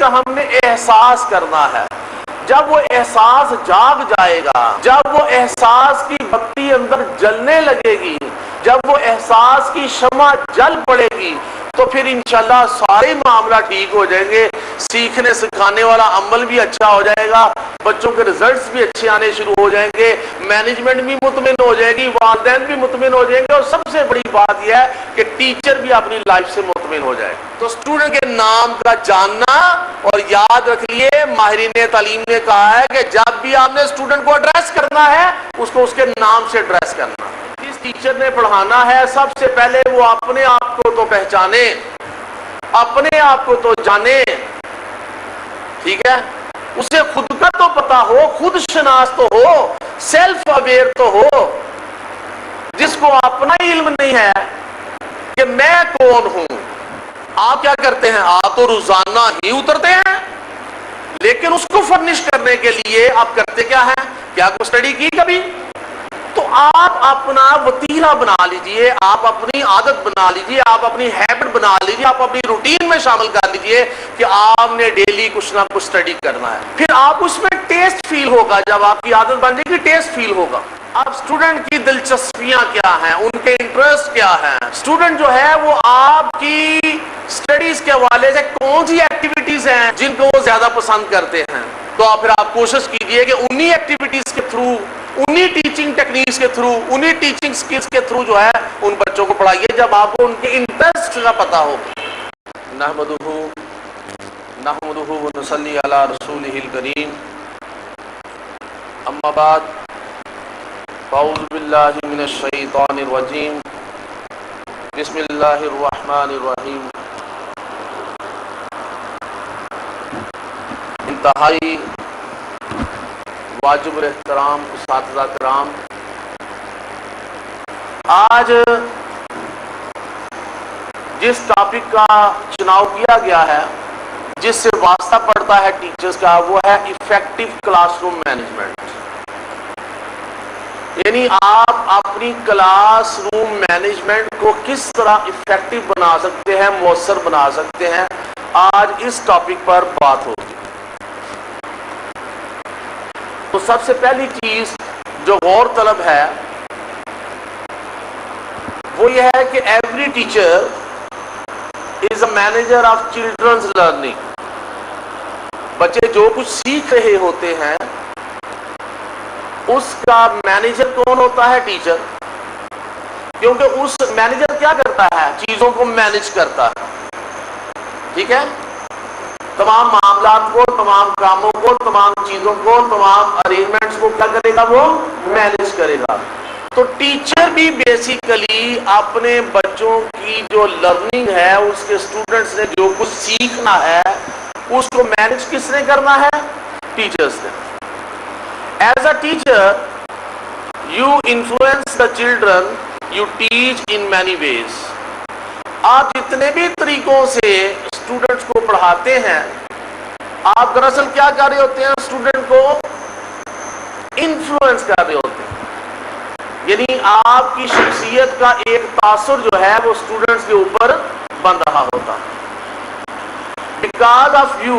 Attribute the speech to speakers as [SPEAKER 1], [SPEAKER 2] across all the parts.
[SPEAKER 1] ہم نے احساس کرنا ہے. جب وہ احساس جاگ جائے گا، جب وہ احساس کی بتی اندر جلنے لگے گی، جب وہ احساس کی شمع جل پڑے گی، تو پھر انشاءاللہ سارے معاملہ ٹھیک ہو جائیں گے. سیکھنے سکھانے والا عمل بھی اچھا ہو جائے گا، بچوں کے رزلٹس بھی اچھے آنے شروع ہو جائیں گے، مینجمنٹ بھی مطمئن ہو جائے گی، والدین بھی مطمئن ہو جائیں گے، اور سب سے بڑی بات یہ ہے کہ ٹیچر بھی اپنی لائف سے مطمئن ہو جائے. تو اسٹوڈنٹ کے نام کا جاننا، اور یاد رکھ لیے ماہرین تعلیم نے کہا ہے کہ جب بھی آپ نے اسٹوڈنٹ کو ایڈریس کرنا ہے اس کو اس کے نام سے ایڈریس کرنا. جس ٹیچر نے پڑھانا ہے سب سے پہلے وہ اپنے آپ کو تو پہچانے، اپنے آپ کو تو جانے، ٹھیک ہے، اسے خود کا تو پتا ہو، خود شناس تو ہو، سیلف اویئر تو ہو. جس کو اپنا علم نہیں ہے کہ میں کون ہوں، آپ کیا کرتے ہیں؟ آپ تو روزانہ ہی اترتے ہیں، لیکن اس کو فرنش کرنے کے لیے آپ کرتے کیا ہیں؟ کیا کوئی اسٹڈی کی کبھی؟ تو آپ اپنا وتیرہ بنا لیجئے، آپ اپنی عادت بنا لیجئے، آپ اپنی ہیبٹ بنا لیجئے، آپ اپنی روٹین میں شامل کر لیجئے کہ آپ نے ڈیلی کچھ نہ کچھ اسٹڈی کرنا ہے. پھر آپ اس میں ٹیسٹ فیل ہوگا، جب آپ کی عادت بن جائے گی ٹیسٹ فیل ہوگا. اب اسٹوڈنٹ کی دلچسپیاں کیا ہیں، ان کے انٹرسٹ کیا ہیں. اسٹوڈنٹ جو ہے وہ آپ کی اسٹڈیز کے حوالے سے کون سی ایکٹیویٹیز ہیں جن کو وہ زیادہ پسند کرتے ہیں، تو پھر آپ کوشش کیجئے کہ انہی ایکٹیویٹیز کے تھرو، انہی ٹیچنگ ٹیکنیکس کے تھرو، انہی ٹیچنگ سکلز کے تھرو جو ہے ان بچوں کو پڑھائیے جب آپ کو ان کے انٹرسٹ کا پتا ہو. نحمدہ ونصلی علی رسولہ الکریم، اما بعد اعوذ باللہ من الشیطان الرجیم، بسم اللہ الرحمن الرحیم. انتہائی واجب الاحترام اساتذہ کرام، آج جس ٹاپک کا چناؤ کیا گیا ہے، جس سے واسطہ پڑتا ہے ٹیچرز کا، وہ ہے ایفیکٹو کلاس روم مینجمنٹ. یعنی آپ اپنی کلاس روم مینجمنٹ کو کس طرح ایفیکٹو بنا سکتے ہیں، مؤثر بنا سکتے ہیں. آج اس ٹاپک پر بات ہوگی. تو سب سے پہلی چیز جو غور طلب ہے وہ یہ ہے کہ every teacher is a manager of children's learning. بچے جو کچھ سیکھ رہے ہوتے ہیں اس کا مینیجر کون ہوتا ہے؟ ٹیچر. کیونکہ اس مینیجر کیا کرتا ہے؟ چیزوں کو مینیج کرتا ہے، ٹھیک ہے، تمام معاملات کو، تمام کاموں کو، تمام چیزوں کو، تمام ارینجمنٹس کو کیا کرے گا؟ وہ مینیج کرے گا. تو ٹیچر بھی بیسیکلی اپنے بچوں کی جو لرننگ ہے، اس کے اسٹوڈنٹس نے جو کچھ سیکھنا ہے اس کو مینیج کس نے کرنا ہے؟ ٹیچرز نے. As a teacher you influence the children, you teach in many ways. آپ جتنے بھی طریقوں سے اسٹوڈنٹس کو پڑھاتے ہیں، آپ دراصل کیا کر رہے ہوتے ہیں؟ اسٹوڈنٹ کو انفلوئنس کر رہے ہوتے ہیں. یعنی آپ کی شخصیت کا ایک تاثر جو ہے وہ اسٹوڈنٹس کے اوپر بن رہا ہوتا. Because of you,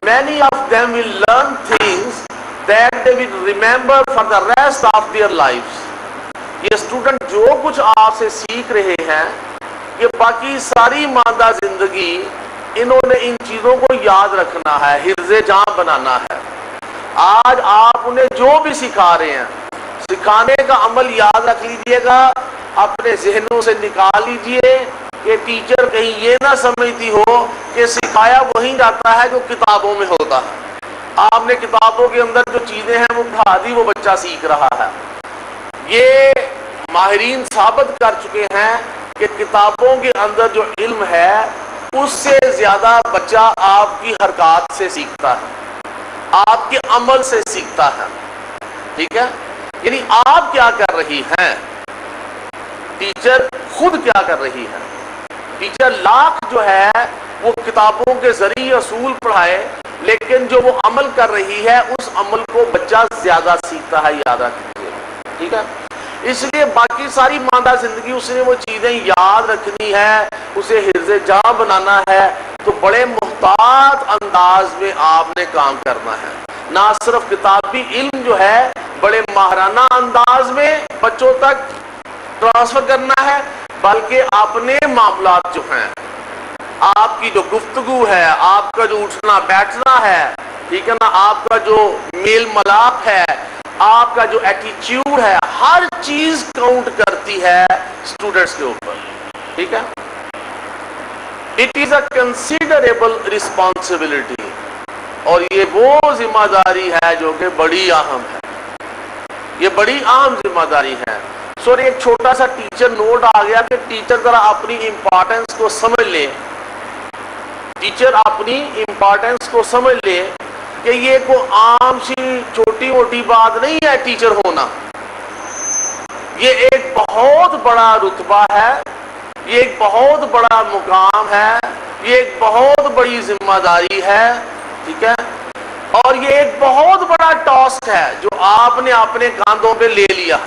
[SPEAKER 1] many of them will learn things that they will remember for the rest of their lives. یہ اسٹوڈنٹ جو کچھ آپ سے سیکھ رہے ہیں، یہ باقی ساری ماندہ زندگی انہوں نے ان چیزوں کو یاد رکھنا ہے، حفظ جان بنانا ہے. آج آپ انہیں جو بھی سکھا رہے ہیں، سکھانے کا عمل یاد رکھ لیجئے گا، اپنے ذہنوں سے نکال لیجئے کہ ٹیچر کہیں یہ نہ سمجھتی ہو کہ سکھایا وہی جاتا ہے جو کتابوں میں ہوتا ہے. آپ نے کتابوں کے اندر جو چیزیں ہیں وہ پڑھا دی، وہ بچہ سیکھ رہا ہے. یہ ماہرین ثابت کر چکے ہیں کہ کتابوں کے اندر جو علم ہے اس سے زیادہ بچہ آپ کی حرکات سے سیکھتا ہے، آپ کے عمل سے سیکھتا ہے. ٹھیک ہے، یعنی آپ کیا کر رہی ہیں، ٹیچر خود کیا کر رہی ہے. ٹیچر لاکھ جو ہے وہ کتابوں کے ذریعے اصول پڑھائے، لیکن جو وہ عمل کر رہی ہے اس عمل کو بچہ زیادہ سیکھتا ہے. یاد رکھیے، ٹھیک ہے. اس لیے باقی ساری ماندہ زندگی اس نے وہ چیزیں یاد رکھنی ہے، اسے حفظ جان بنانا ہے. تو بڑے محتاط انداز میں آپ نے کام کرنا ہے. نہ صرف کتابی علم جو ہے بڑے ماہرانہ انداز میں بچوں تک ٹرانسفر کرنا ہے، بلکہ اپنے معاملات جو ہیں، آپ کی جو گفتگو ہے، آپ کا جو اٹھنا بیٹھنا ہے، ٹھیک ہے نا، آپ کا جو میل ملاپ ہے، آپ کا جو ایٹیچیوڈ ہے، ہر چیز کاؤنٹ کرتی ہے اسٹوڈنٹس کے اوپر. ٹھیک ہے. It is a considerable responsibility, اور یہ وہ ذمہ داری ہے جو کہ بڑی اہم ہے. یہ بڑی اہم ذمہ داری ہے. سوری ایک چھوٹا سا ٹیچر نوٹ آ گیا کہ ٹیچر ذرا اپنی امپورٹنس کو سمجھ لے. ٹیچر اپنی امپورٹنس کو سمجھ لے کہ یہ کوئی عام سی چھوٹی موٹی بات نہیں ہے ٹیچر ہونا. یہ ایک بہت بڑا رتبہ ہے، یہ ایک بہت بڑا مقام ہے، یہ ایک بہت بڑی ذمہ داری ہے. ٹھیک ہے. اور یہ ایک بہت بڑا ٹاسک ہے جو آپ نے اپنے کاندھوں پہ لے لیا.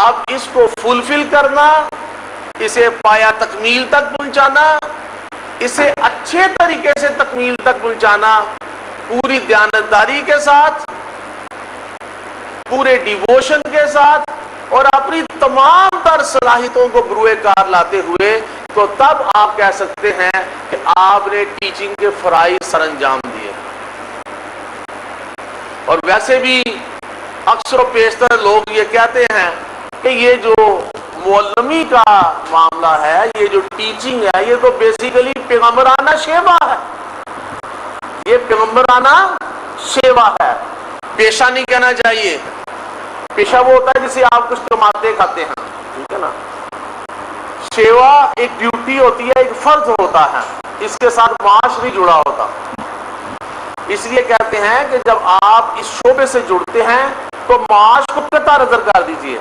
[SPEAKER 1] اب اس کو فلفل کرنا، اسے پایا تکمیل تک پہنچانا، اسے اچھے طریقے سے تکمیل تک پہنچانا، پوری دیانتداری کے ساتھ، پورے ڈیووشن کے ساتھ، اور اپنی تمام تر صلاحیتوں کو بروئے کار لاتے ہوئے، تو تب آپ کہہ سکتے ہیں کہ آپ نے ٹیچنگ کے فرائض سر انجام دیے. اور ویسے بھی اکثر و بیشتر لوگ یہ کہتے ہیں کہ یہ جو معلمی کا معاملہ ہے، یہ جو ٹیچنگ ہے، یہ تو بیسیکلی پیغمبرانہ شیوا ہے. یہ پیغمبرانہ شیوا ہے. پیشہ نہیں کہنا چاہیے. پیشہ وہ ہوتا ہے جسے آپ کچھ کماتے کھاتے ہیں. ٹھیک ہے نا. شیوا ایک ڈیوٹی ہوتی ہے، ایک فرض ہوتا ہے، اس کے ساتھ معاش بھی جڑا ہوتا. اس لیے کہتے ہیں کہ جب آپ اس شعبے سے جڑتے ہیں تو معاش کو قطع نظر کر دیجئے،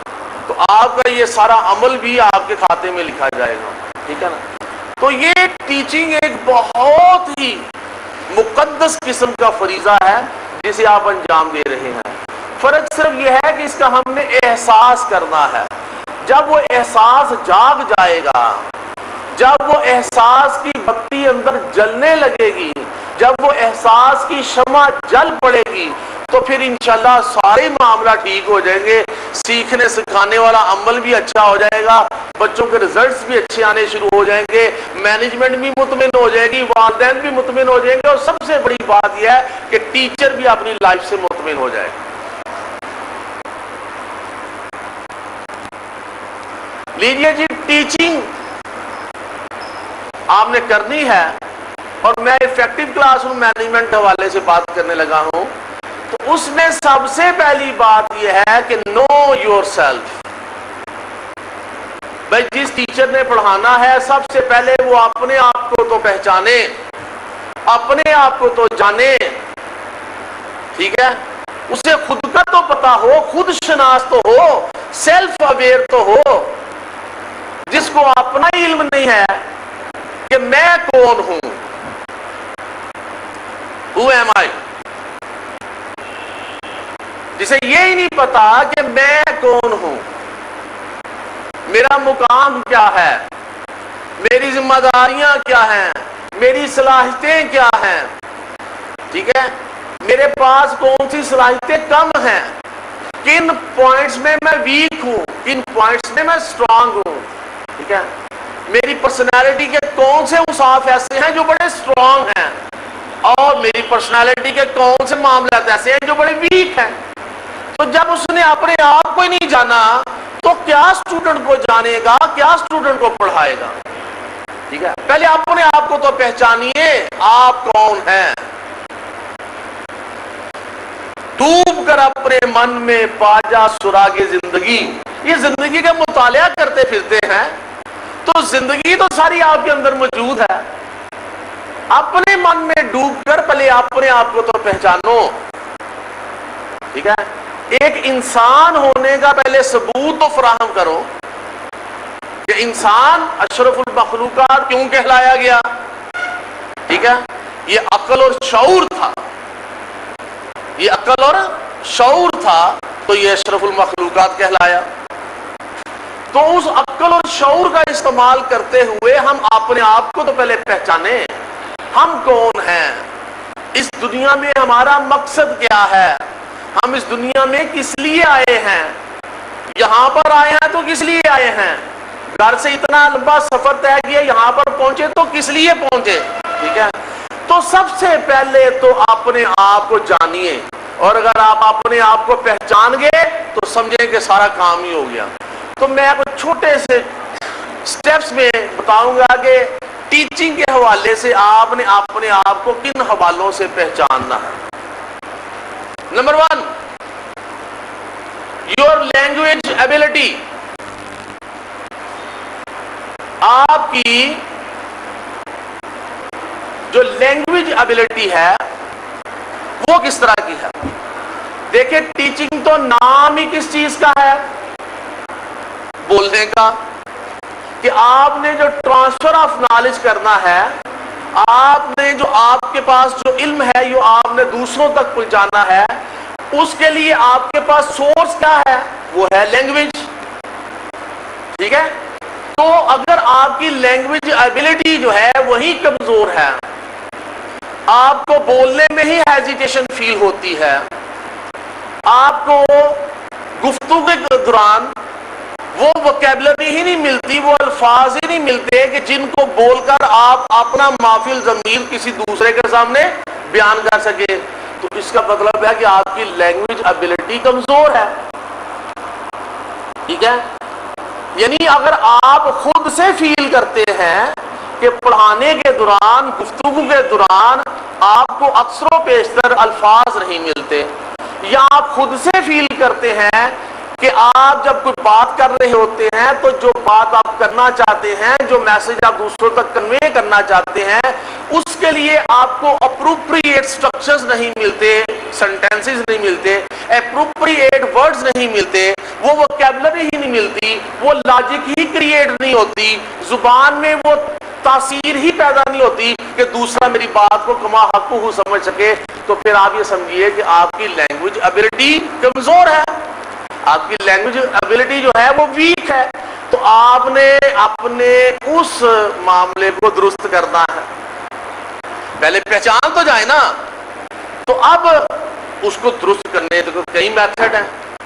[SPEAKER 1] تو آپ کا یہ سارا عمل بھی آپ کے کھاتے میں لکھا جائے گا. ٹھیک ہے نا. تو یہ ٹیچنگ ایک بہت ہی مقدس قسم کا فریضہ ہے جسے آپ انجام دے رہے ہیں. فرق صرف یہ ہے کہ اس کا ہم نے احساس کرنا ہے. جب وہ احساس جاگ جائے گا، جب وہ احساس کی بتی اندر جلنے لگے گی، جب وہ احساس کی شمع جل پڑے گی، تو پھر انشاءاللہ سارے معاملہ ٹھیک ہو جائیں گے. سیکھنے سکھانے والا عمل بھی اچھا ہو جائے گا، بچوں کے رزلٹس بھی اچھے آنے شروع ہو جائیں گے، مینجمنٹ بھی مطمئن ہو جائے گی، والدین بھی مطمئن ہو جائیں گے، اور سب سے بڑی بات یہ ہے کہ ٹیچر بھی اپنی لائف سے مطمئن ہو جائے گا. لیجیے جی، ٹیچنگ آپ نے کرنی ہے، اور میں ایفیکٹو کلاس روم مینجمنٹ حوالے سے بات کرنے لگا ہوں. تو اس میں سب سے پہلی بات یہ ہے کہ نو یور سیلف. بھائی جس ٹیچر نے پڑھانا ہے، سب سے پہلے وہ اپنے آپ کو تو پہچانے، اپنے آپ کو تو جانے. ٹھیک ہے. اسے خود کا تو پتا ہو، خود شناس تو ہو، سیلف اویئر تو ہو. جس کو اپنا علم نہیں ہے کہ میں کون ہوں، Who am I؟ جسے یہ ہی نہیں پتا کہ میں کون ہوں، میرا مقام کیا ہے، میری ذمہ داریاں کیا ہیں، میری صلاحیتیں کیا ہیں. ٹھیک ہے. میرے پاس کون سی صلاحیتیں کم ہیں، کن پوائنٹس میں میں ویک ہوں، کن پوائنٹس میں میں اسٹرانگ ہوں. ٹھیک ہے. میری پرسنالٹی کے کون سے اوصاف ایسے ہیں جو بڑے اسٹرانگ ہیں، اور میری پرسنالٹی کے کون سے معاملات ایسے ہیں جو بڑے ویک ہیں. تو جب اس نے اپنے آپ کو ہی نہیں جانا تو کیا اسٹوڈنٹ کو جانے گا، کیا اسٹوڈنٹ کو پڑھائے گا. ٹھیک ہے. پہلے اپنے آپ کو تو پہچانیے، آپ کون ہیں. ڈوب کر اپنے من میں پاجا سراغ زندگی. یہ زندگی کا مطالعہ کرتے پھرتے ہیں تو زندگی تو ساری آپ کے اندر موجود ہے. اپنے من میں ڈوب کر پہلے اپنے آپ کو تو پہچانو. ٹھیک ہے. ایک انسان ہونے کا پہلے ثبوت تو فراہم کرو کہ انسان اشرف المخلوقات کیوں کہلایا گیا. ٹھیک ہے. یہ عقل اور شعور تھا، یہ عقل اور شعور تھا تو یہ اشرف المخلوقات کہلایا. تو اس عقل اور شعور کا استعمال کرتے ہوئے ہم اپنے آپ کو تو پہلے پہچانے. ہم کون ہیں، اس دنیا میں ہمارا مقصد کیا ہے، ہم اس دنیا میں کس لیے آئے ہیں، یہاں پر آئے ہیں تو کس لیے آئے ہیں، گھر سے اتنا لمبا سفر طے کیا یہاں پر پہنچے تو کس لیے پہنچے. ٹھیک ہے، تو سب سے پہلے تو اپنے آپ کو جانیے، اور اگر آپ اپنے آپ کو پہچان گئے تو سمجھیں کہ سارا کام ہی ہو گیا. تو میں کچھ چھوٹے سے سٹیپس میں بتاؤں گا کہ ٹیچنگ کے حوالے سے آپ نے اپنے آپ کو کن حوالوں سے پہچاننا ہے. Number 1، your language ability. آپ کی جو لینگویج ایبلٹی ہے وہ کس طرح کی ہے. دیکھیں ٹیچنگ تو نام ہی کس چیز کا ہے، بولنے کا، کہ آپ نے جو ٹرانسفر آف نالج کرنا ہے، آپ نے جو آپ کے پاس جو علم ہے یہ آپ نے دوسروں تک پہنچانا ہے، اس کے لیے آپ کے پاس سورس کیا ہے، وہ ہے لینگویج. ٹھیک ہے، تو اگر آپ کی لینگویج ایبلٹی جو ہے وہی کمزور ہے، آپ کو بولنے میں ہی ہیزیٹیشن فیل ہوتی ہے، آپ کو گفتگو کے دوران وہ وکیبلری ہی نہیں ملتی، وہ الفاظ ہی نہیں ملتے کہ جن کو بول کر آپ اپنا مافی الضمیر کسی دوسرے کے سامنے بیان کر سکے، تو اس کا مطلب ہے کہ آپ کی لینگویج ایبلٹی کمزور ہے. ٹھیک ہے، یعنی اگر آپ خود سے فیل کرتے ہیں کہ پڑھانے کے دوران، گفتگو کے دوران آپ کو اکثر و بیشتر الفاظ نہیں ملتے، یا آپ خود سے فیل کرتے ہیں کہ آپ جب کوئی بات کر رہے ہوتے ہیں تو جو بات آپ کرنا چاہتے ہیں، جو میسج آپ دوسروں تک کنوے کرنا چاہتے ہیں، اس کے لیے آپ کو اپروپریٹ سٹرکچرز نہیں ملتے، سینٹینسز نہیں ملتے، اپروپریٹ ورڈز نہیں ملتے، وہ وکیبلری ہی نہیں ملتی، وہ لاجک ہی کریٹ نہیں ہوتی، زبان میں وہ تاثیر ہی پیدا نہیں ہوتی کہ دوسرا میری بات کو کما حقہ سمجھ سکے. تو پھر آپ یہ سمجھیے کہ آپ کی لینگویج ایبلٹی کمزور ہے، آپ کی لینگویج ایبلٹی جو ہے وہ ویک ہے. تو آپ نے اپنے اس معاملے کو درست کرنا ہے. پہلے پہچان تو جائے نا، تو اب اس کو درست کرنے تو کئی میتھڈ ہیں.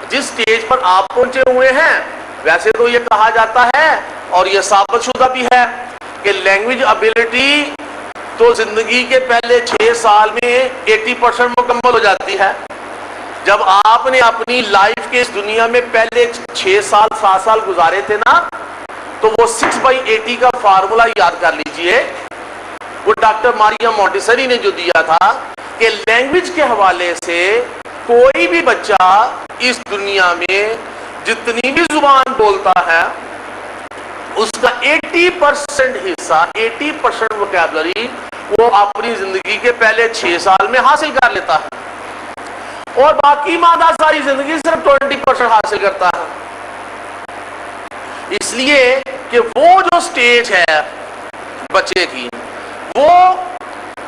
[SPEAKER 1] جس سٹیج پر آپ پہنچے ہوئے ہیں، ویسے تو یہ کہا جاتا ہے اور یہ ثابت شدہ بھی ہے کہ لینگویج ایبلٹی تو زندگی کے پہلے 6 سال میں 80% مکمل ہو جاتی ہے. جب آپ نے اپنی لائف کے اس دنیا میں پہلے 6 سال 7 سال گزارے تھے نا، تو وہ 6/80 کا فارمولا یاد کر لیجئے. وہ ڈاکٹر ماریا مونٹیسری نے جو دیا تھا کہ لینگویج کے حوالے سے کوئی بھی بچہ اس دنیا میں جتنی بھی زبان بولتا ہے اس کا 80% حصہ، 80% وکیبلری وہ اپنی زندگی کے پہلے 6 سال میں حاصل کر لیتا ہے، اور باقی مادہ ساری زندگی صرف 20% حاصل کرتا ہے. اس لیے کہ وہ جو سٹیج ہے بچے کی، وہ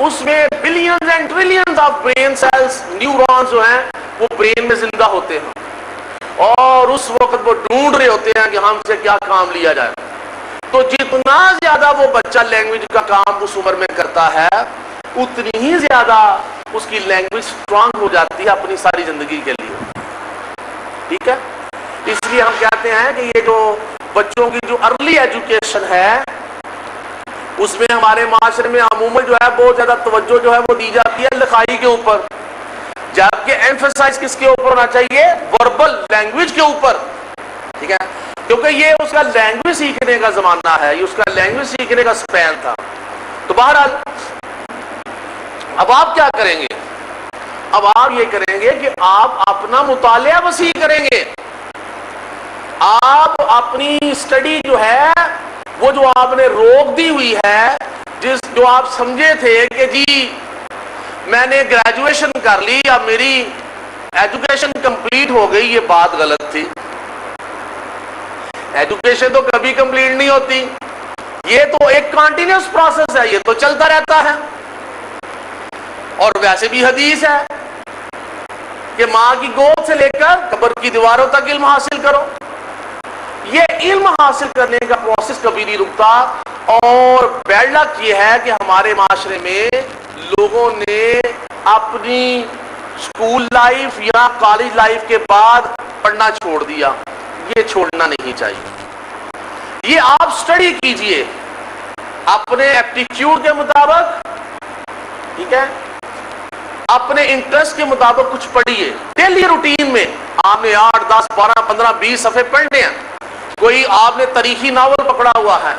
[SPEAKER 1] اس میں billions and trillions of brain cells, neurons جو ہیں وہ برین میں زندہ ہوتے ہیں، اور اس وقت وہ ڈھونڈ رہے ہوتے ہیں کہ ہم سے کیا کام لیا جائے. تو جتنا زیادہ وہ بچہ لینگویج کا کام اس عمر میں کرتا ہے، اتنی ہی زیادہ اس کی لینگویج سٹرانگ ہو جاتی ہے اپنی ساری زندگی کے لیے. ٹھیک ہے، اس لیے ہم کہتے ہیں کہ یہ جو بچوں کی جو ارلی ایجوکیشن ہے، اس میں ہمارے معاشرے میں عموماً جو ہے بہت زیادہ توجہ جو ہے وہ دی جاتی ہے لکھائی کے اوپر، جبکہ ایمفیسائز کس کے اوپر ہونا چاہیے؟ وربل لینگویج کے اوپر. ٹھیک ہے، کیونکہ یہ اس کا لینگویج سیکھنے کا زمانہ ہے، یہ اس کا لینگویج سیکھنے کا سپین تھا. تو بہرحال اب آپ کیا کریں گے؟ اب آپ یہ کریں گے کہ آپ اپنا مطالعہ وسیع کریں گے. آپ اپنی اسٹڈی جو ہے وہ جو آپ نے روک دی ہوئی ہے، جو آپ سمجھے تھے کہ جی میں نے گریجویشن کر لی، اب میری ایجوکیشن کمپلیٹ ہو گئی، یہ بات غلط تھی. ایجوکیشن تو کبھی کمپلیٹ نہیں ہوتی، یہ تو ایک کنٹینیوس پروسیس ہے، یہ تو چلتا رہتا ہے. اور ویسے بھی حدیث ہے کہ ماں کی گود سے لے کر قبر کی دیواروں تک علم حاصل کرو. یہ علم حاصل کرنے کا پروسیس کبھی نہیں رکتا، اور بیڈ لک یہ ہے کہ ہمارے معاشرے میں لوگوں نے اپنی اسکول لائف یا کالج لائف کے بعد پڑھنا چھوڑ دیا. یہ چھوڑنا نہیں چاہیے. یہ آپ سٹڈی کیجئے اپنے ایپٹیچیوڈ کے مطابق, ٹھیک ہے, اپنے انٹرسٹ کے مطابق کچھ پڑھیے. ڈیلی روٹین میں آپ نے 8, 10, 12, 15, 20 صفحے پڑھنے ہیں. کوئی آپ نے تاریخی ناول پکڑا ہوا ہے,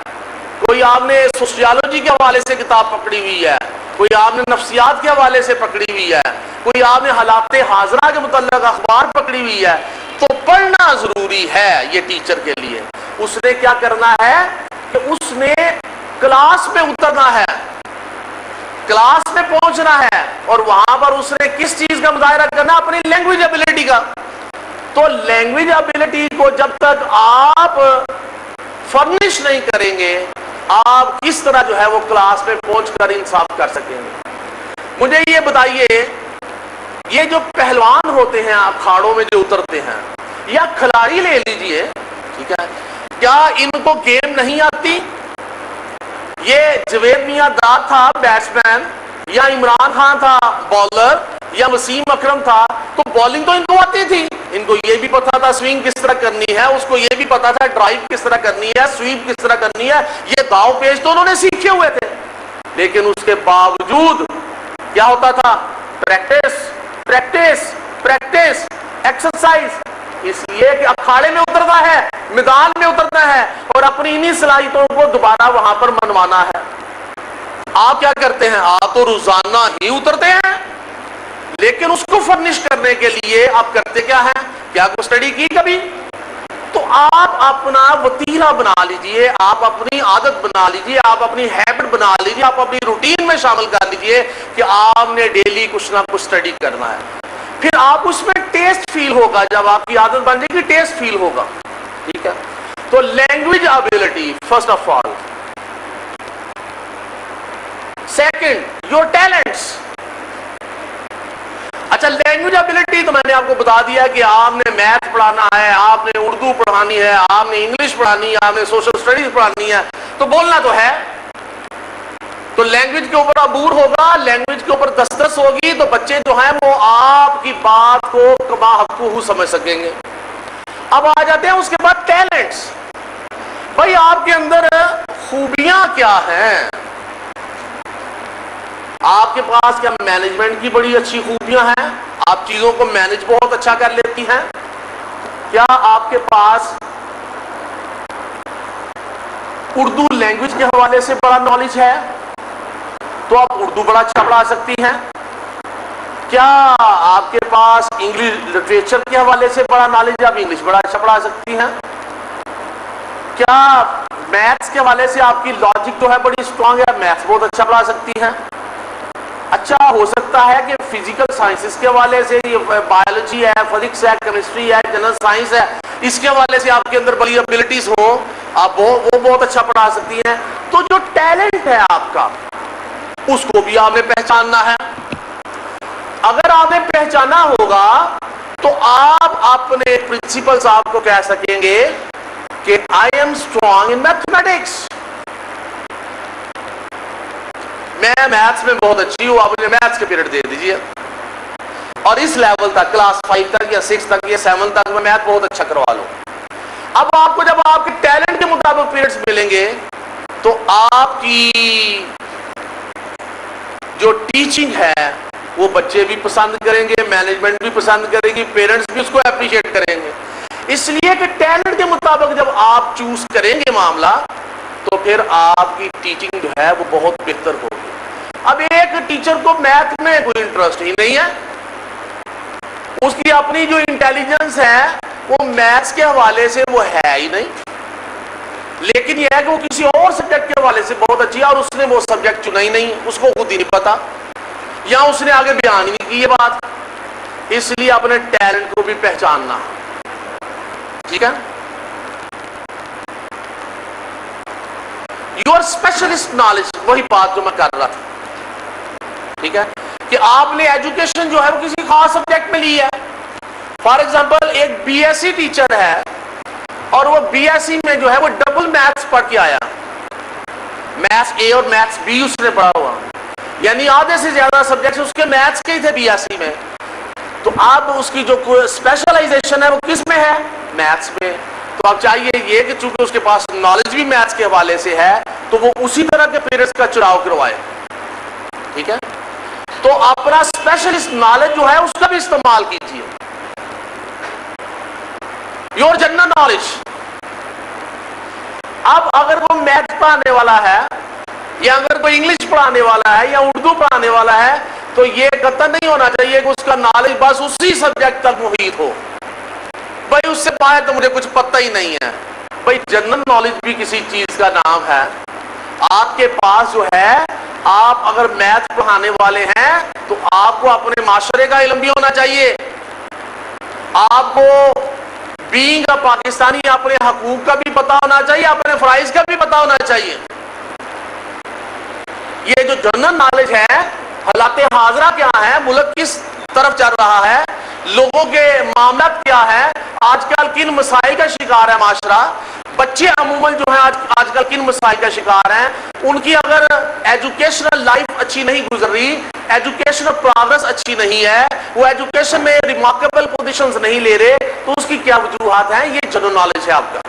[SPEAKER 1] کوئی آپ نے سوشیالوجی کے حوالے سے کتاب پکڑی ہوئی ہے, کوئی آپ نے نفسیات کے حوالے سے پکڑی ہوئی ہے, کوئی آپ نے حالات حاضرہ کے متعلق اخبار پکڑی ہوئی ہے. تو پڑھنا ضروری ہے یہ ٹیچر کے لیے. اس نے کیا کرنا ہے کہ اس نے کلاس میں اترنا ہے, کلاس میں پہنچنا ہے, اور وہاں پر اس نے کس چیز کا مظاہرہ کرنا, اپنی لینگویج ایبلٹی کا. تو لینگویج ایبلٹی کو جب تک آپ فرنش نہیں کریں گے, آپ کس طرح جو ہے وہ کلاس میں پہنچ کر انصاف کر سکیں گے. مجھے یہ بتائیے, یہ جو پہلوان ہوتے ہیں اکھاڑوں میں جو اترتے ہیں, یا کھلاڑی لے لیجئے, ٹھیک ہے, کیا ان کو گیم نہیں آتی؟ یہ جوید میاں داد تھا بیٹسمین, یا عمران خان تھا بالر, یا وسیم اکرم تھا, تو بالنگ تو ان کو آتی تھی. ان کو یہ بھی پتا تھا سوئنگ کس طرح کرنی ہے, اس کو یہ بھی پتا تھا ڈرائیو کس طرح کرنی ہے, سویپ کس طرح کرنی ہے. یہ داؤ پیچ تو انہوں نے سیکھے ہوئے تھے. لیکن اس کے باوجود کیا ہوتا تھا؟ Practice practice practice, exercise. اس لیے کہ اکھاڑے میں اترنا ہے, میدان میں اترنا ہے, اور اپنی انہی صلاحیتوں کو دوبارہ وہاں پر منوانا ہے. آپ کیا کرتے ہیں؟ آپ تو روزانہ ہی اترتے ہیں, لیکن اس کو فرنش کرنے کے لیے آپ کرتے کیا ہیں؟ کیا کوئی سٹڈی کی کبھی؟ تو آپ اپنا وتیرہ بنا لیجئے, آپ اپنی عادت بنا لیجئے, آپ اپنی ہیبٹ بنا لیجئے, آپ اپنی روٹین میں شامل کر لیجئے کہ آپ نے ڈیلی کچھ نہ کچھ سٹڈی کرنا ہے. پھر آپ اس میں ٹیسٹ فیل ہوگا, جب آپ کی عادت بن جائے گی ٹیسٹ فیل ہوگا. ٹھیک ہے, تو language ability first of all. Second, your talents. اچھا, لینگویج ایبلٹی تو میں نے آپ کو بتا دیا کہ آپ نے میتھ پڑھانا ہے, آپ نے اردو پڑھانی ہے, آپ نے انگلش پڑھانی ہے, آپ نے سوشل اسٹڈیز پڑھانی ہے, تو بولنا تو ہے. تو لینگویج کے اوپر عبور ہوگا, لینگویج کے اوپر دسترس ہوگی, تو بچے جو ہیں وہ آپ کی بات کو کما حقہ سمجھ سکیں گے. اب آ جاتے ہیں اس کے بعد ٹیلنٹس. بھائی آپ کے اندر خوبیاں کیا ہیں؟ آپ کے پاس کیا مینجمنٹ کی بڑی اچھی خوبیاں ہیں؟ آپ چیزوں کو مینج بہت اچھا کر لیتی ہیں؟ کیا آپ کے پاس اردو لینگویج کے حوالے سے بڑا نالج ہے تو آپ اردو بڑا اچھا پڑھا سکتی ہیں؟ کیا آپ کے پاس انگلش لٹریچر کے حوالے سے بڑا نالج ہے, آپ انگلش بڑا اچھا پڑھا سکتی ہیں؟ کیا میتھس کے حوالے سے آپ کی لاجک جو ہے بڑی اسٹرانگ ہے, میتھس بہت اچھا پڑھا سکتی ہیں؟ اچھا, ہو سکتا ہے کہ فزیکل سائنسز کے حوالے سے, بایولوجی ہے, فزکس ہے, کیمسٹری ہے, جنرل سائنس ہے, اس کے حوالے سے آپ کے اندر بڑی ابیلٹیز ہوں, آپ وہ بہت اچھا پڑھا سکتی ہیں. تو جو ٹیلنٹ ہے آپ کا, اس کو بھی آپ نے پہچاننا ہے. اگر آپ نے پہچانا ہوگا تو آپ اپنے پرنسپل صاحب کو کہہ سکیں گے کہ I am strong in mathematics. میں میتھس میں بہت اچھی ہوں, آپ مجھے میتھس کے پیریڈ دے دیجئے, اور اس لیول تک, کلاس 5 تک یا 6 تک یا 7 تک میں میتھ بہت اچھا کروا لوں. اب آپ کو جب آپ کے ٹیلنٹ کے مطابق پیریڈز ملیں گے تو آپ کی جو ٹیچنگ ہے وہ بچے بھی پسند کریں گے, مینجمنٹ بھی پسند کرے گی, پیرنٹس بھی اس کو اپریشیٹ کریں گے. اس لیے کہ ٹیلنٹ کے مطابق جب آپ چوز کریں گے معاملہ, تو پھر آپ کی ٹیچنگ جو ہے وہ بہت بہتر ہوگی. اب ایک ٹیچر کو میتھ میں کوئی انٹرسٹ ہی نہیں ہے, اس کی اپنی جو انٹیلیجنس ہے وہ میتھس کے حوالے سے وہ ہے ہی نہیں, لیکن یہ ہے کہ وہ کسی اور سبجیکٹ کے حوالے سے بہت اچھی ہے, اور اس نے وہ سبجیکٹ چنا ہی نہیں, اس کو خود ہی نہیں پتا, یا اس نے آگے بیان ہی نہیں کی یہ بات. اس لیے اپنے ٹیلنٹ کو بھی پہچاننا. ٹھیک ہے, یور اسپیشلسٹ نالج, وہی بات جو میں کر رہا تھا. ٹھیک ہے, کہ آپ نے ایجوکیشن جو ہے وہ کسی خاص سبجیکٹ میں لی ہے. فار ایگزامپل ایک بی ایس سی ٹیچر ہے, اور وہ بی ایس سی میں جو ہے وہ ڈبل میتھس پڑھ کے آیا, میتھس اے اور میتھس بی اس نے پڑھا ہوا، یعنی آدھے سے زیادہ سبجیکٹس اس کے میتھس کے ہی تھے 82 میں، تو اب اس کی جو اسپیشلائزیشن ہے وہ کس میں ہے؟ میتھس میں. تو اب چاہیے یہ کہ چونکہ اس کے پاس نالج بھی میتھس کے حوالے سے ہے تو وہ اسی طرح کے پیریڈز کا چڑاؤ کروائے. ٹھیک ہے، تو اپنا اسپیشلسٹ نالج جو ہے اس کا بھی استعمال کیجیے. Your general knowledge. اب اگر وہ میتھ پڑھانے والا ہے یا اگر کوئی انگلش پڑھانے والا ہے یا اردو پڑھانے والا ہے تو یہ قطعاً نہیں ہونا چاہیے کہ اس کا نالج بس اسی سبجیکٹ تک محیط ہو. بھائی اس سے باہر تو مجھے کچھ پتہ ہی نہیں ہے. بھائی جنرل نالج بھی کسی چیز کا نام ہے. آپ کے پاس جو ہے، آپ اگر میتھ پڑھانے والے ہیں تو آپ کو اپنے معاشرے کا علم بھی ہونا چاہیے. آپ کو بینگ اے پاکستانی اپنے حقوق کا بھی پتہ ہونا چاہیے، اپنے فرائض کا بھی پتہ ہونا چاہیے. یہ جو جنرل نالج ہے، حالات حاضرہ کیا ہے، ملک کس طرف چل رہا ہے، لوگوں کے معاملات کیا ہے، آج کل کن مسائل کا شکار ہے معاشرہ، بچے عموماً جو ہیں آج کل کن مسائل کا شکار ہیں، ان کی اگر ایجوکیشنل لائف اچھی نہیں گزر رہی، ایجوکیشنل پروگرس اچھی نہیں ہے، وہ ایجوکیشن میں ریمارکیبل پوزیشنز نہیں لے رہے، تو اس کی کیا وجوہات ہیں؟ یہ جنرل نالج ہے آپ کا.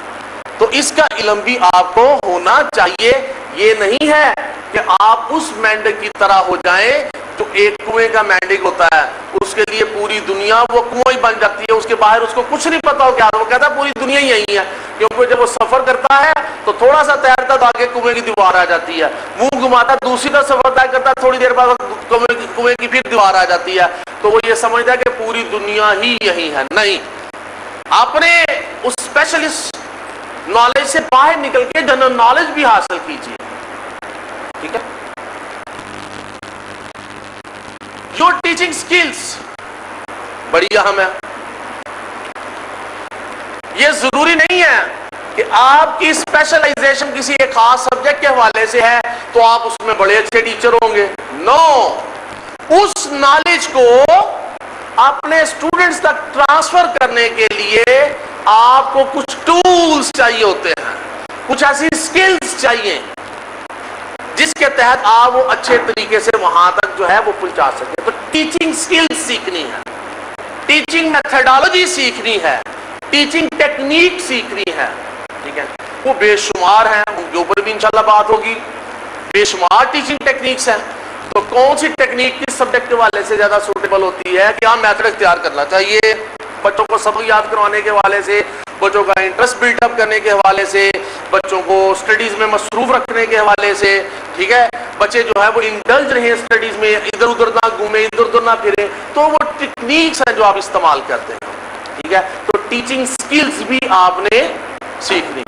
[SPEAKER 1] تو اس کا علم بھی آپ کو ہونا چاہیے. یہ نہیں ہے کہ آپ اس مینڈک کی طرح ہو جائیں جو ایک کنویں کا مینڈک ہوتا ہے، اس کے لیے پوری دنیا وہ کنواں ہی بن جاتی ہے، اس کے باہر اس کو کچھ نہیں پتا ہو کیا، وہ کہتا ہے پوری دنیا ہی یہی ہے. کیونکہ جب وہ سفر کرتا ہے تو تھوڑا سا تیرتا تو آگے کنویں کی دیوار آ جاتی ہے، منہ گھماتا دوسری طرف سفر طے کرتا ہے، تھوڑی دیر بعد کنویں کی پھر دیوار آ جاتی ہے. تو وہ یہ سمجھتا ہے کہ پوری دنیا ہی یہی ہے. نہیں، اپنے اس اسپیشلسٹ نالج سے باہر نکل کے جنرل نالج بھی حاصل کیجیے. ٹھیک ہے. یور ٹیچنگ سکلز بڑی اہم ہے. یہ ضروری نہیں ہے کہ آپ کی اسپیشلائزیشن کسی ایک خاص سبجیکٹ کے حوالے سے ہے تو آپ اس میں بڑے اچھے ٹیچر ہوں گے. نو، اس نالج کو اپنے اسٹوڈنٹس تک ٹرانسفر کرنے کے لیے آپ کو کچھ ٹولز چاہیے ہوتے ہیں، کچھ ایسی سکلز چاہیے جس کے تحت آپ وہ اچھے طریقے سے وہاں تک جو ہے وہ پہنچا سکیں. تو ٹیچنگ سکلز سیکھنی ہے، ٹیچنگ میتھڈالوجی سیکھنی ہے، ٹیچنگ ٹیکنیک سیکھنی ہے. ٹھیک ہے، وہ بے شمار ہیں، ان کے اوپر بھی انشاءاللہ بات ہوگی. بے شمار ٹیچنگ ٹیکنیکس ہیں. تو کون سی ٹیکنیک کس سبجیکٹ کے والے سے زیادہ سوٹیبل ہوتی ہے؟ کیا میتھڈ اختیار کرنا چاہیے بچوں کو سبق یاد کروانے کے حوالے سے، بچوں کا انٹرسٹ بلڈ اپ کرنے کے حوالے سے، بچوں کو اسٹڈیز میں مصروف رکھنے کے حوالے سے. ٹھیک ہے، بچے جو ہے وہ انڈلج رہیں اسٹڈیز میں، ادھر ادھر نہ گھومیں، ادھر ادھر نہ پھریں. تو وہ ٹیکنیکس ہیں جو آپ استعمال کرتے ہیں. ٹھیک ہے، تو ٹیچنگ سکلز بھی آپ نے سیکھنی.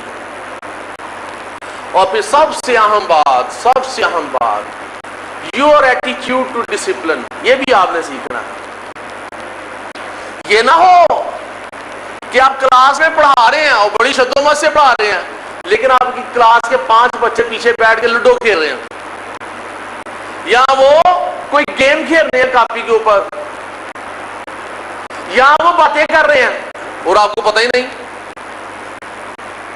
[SPEAKER 1] اور پھر سب سے اہم بات یور ایٹیٹیوڈ ٹو ڈسپلن، یہ بھی آپ نے سیکھنا ہے. یہ نہ ہو کہ آپ کلاس میں پڑھا رہے ہیں اور بڑی شدت سے پڑھا رہے ہیں لیکن آپ کی کلاس کے 5 بچے پیچھے بیٹھ کے لوڈو کھیل رہے ہیں یا وہ کوئی گیم کھیل رہے ہیں کاپی کے اوپر یا وہ باتیں کر رہے ہیں اور آپ کو پتہ ہی نہیں.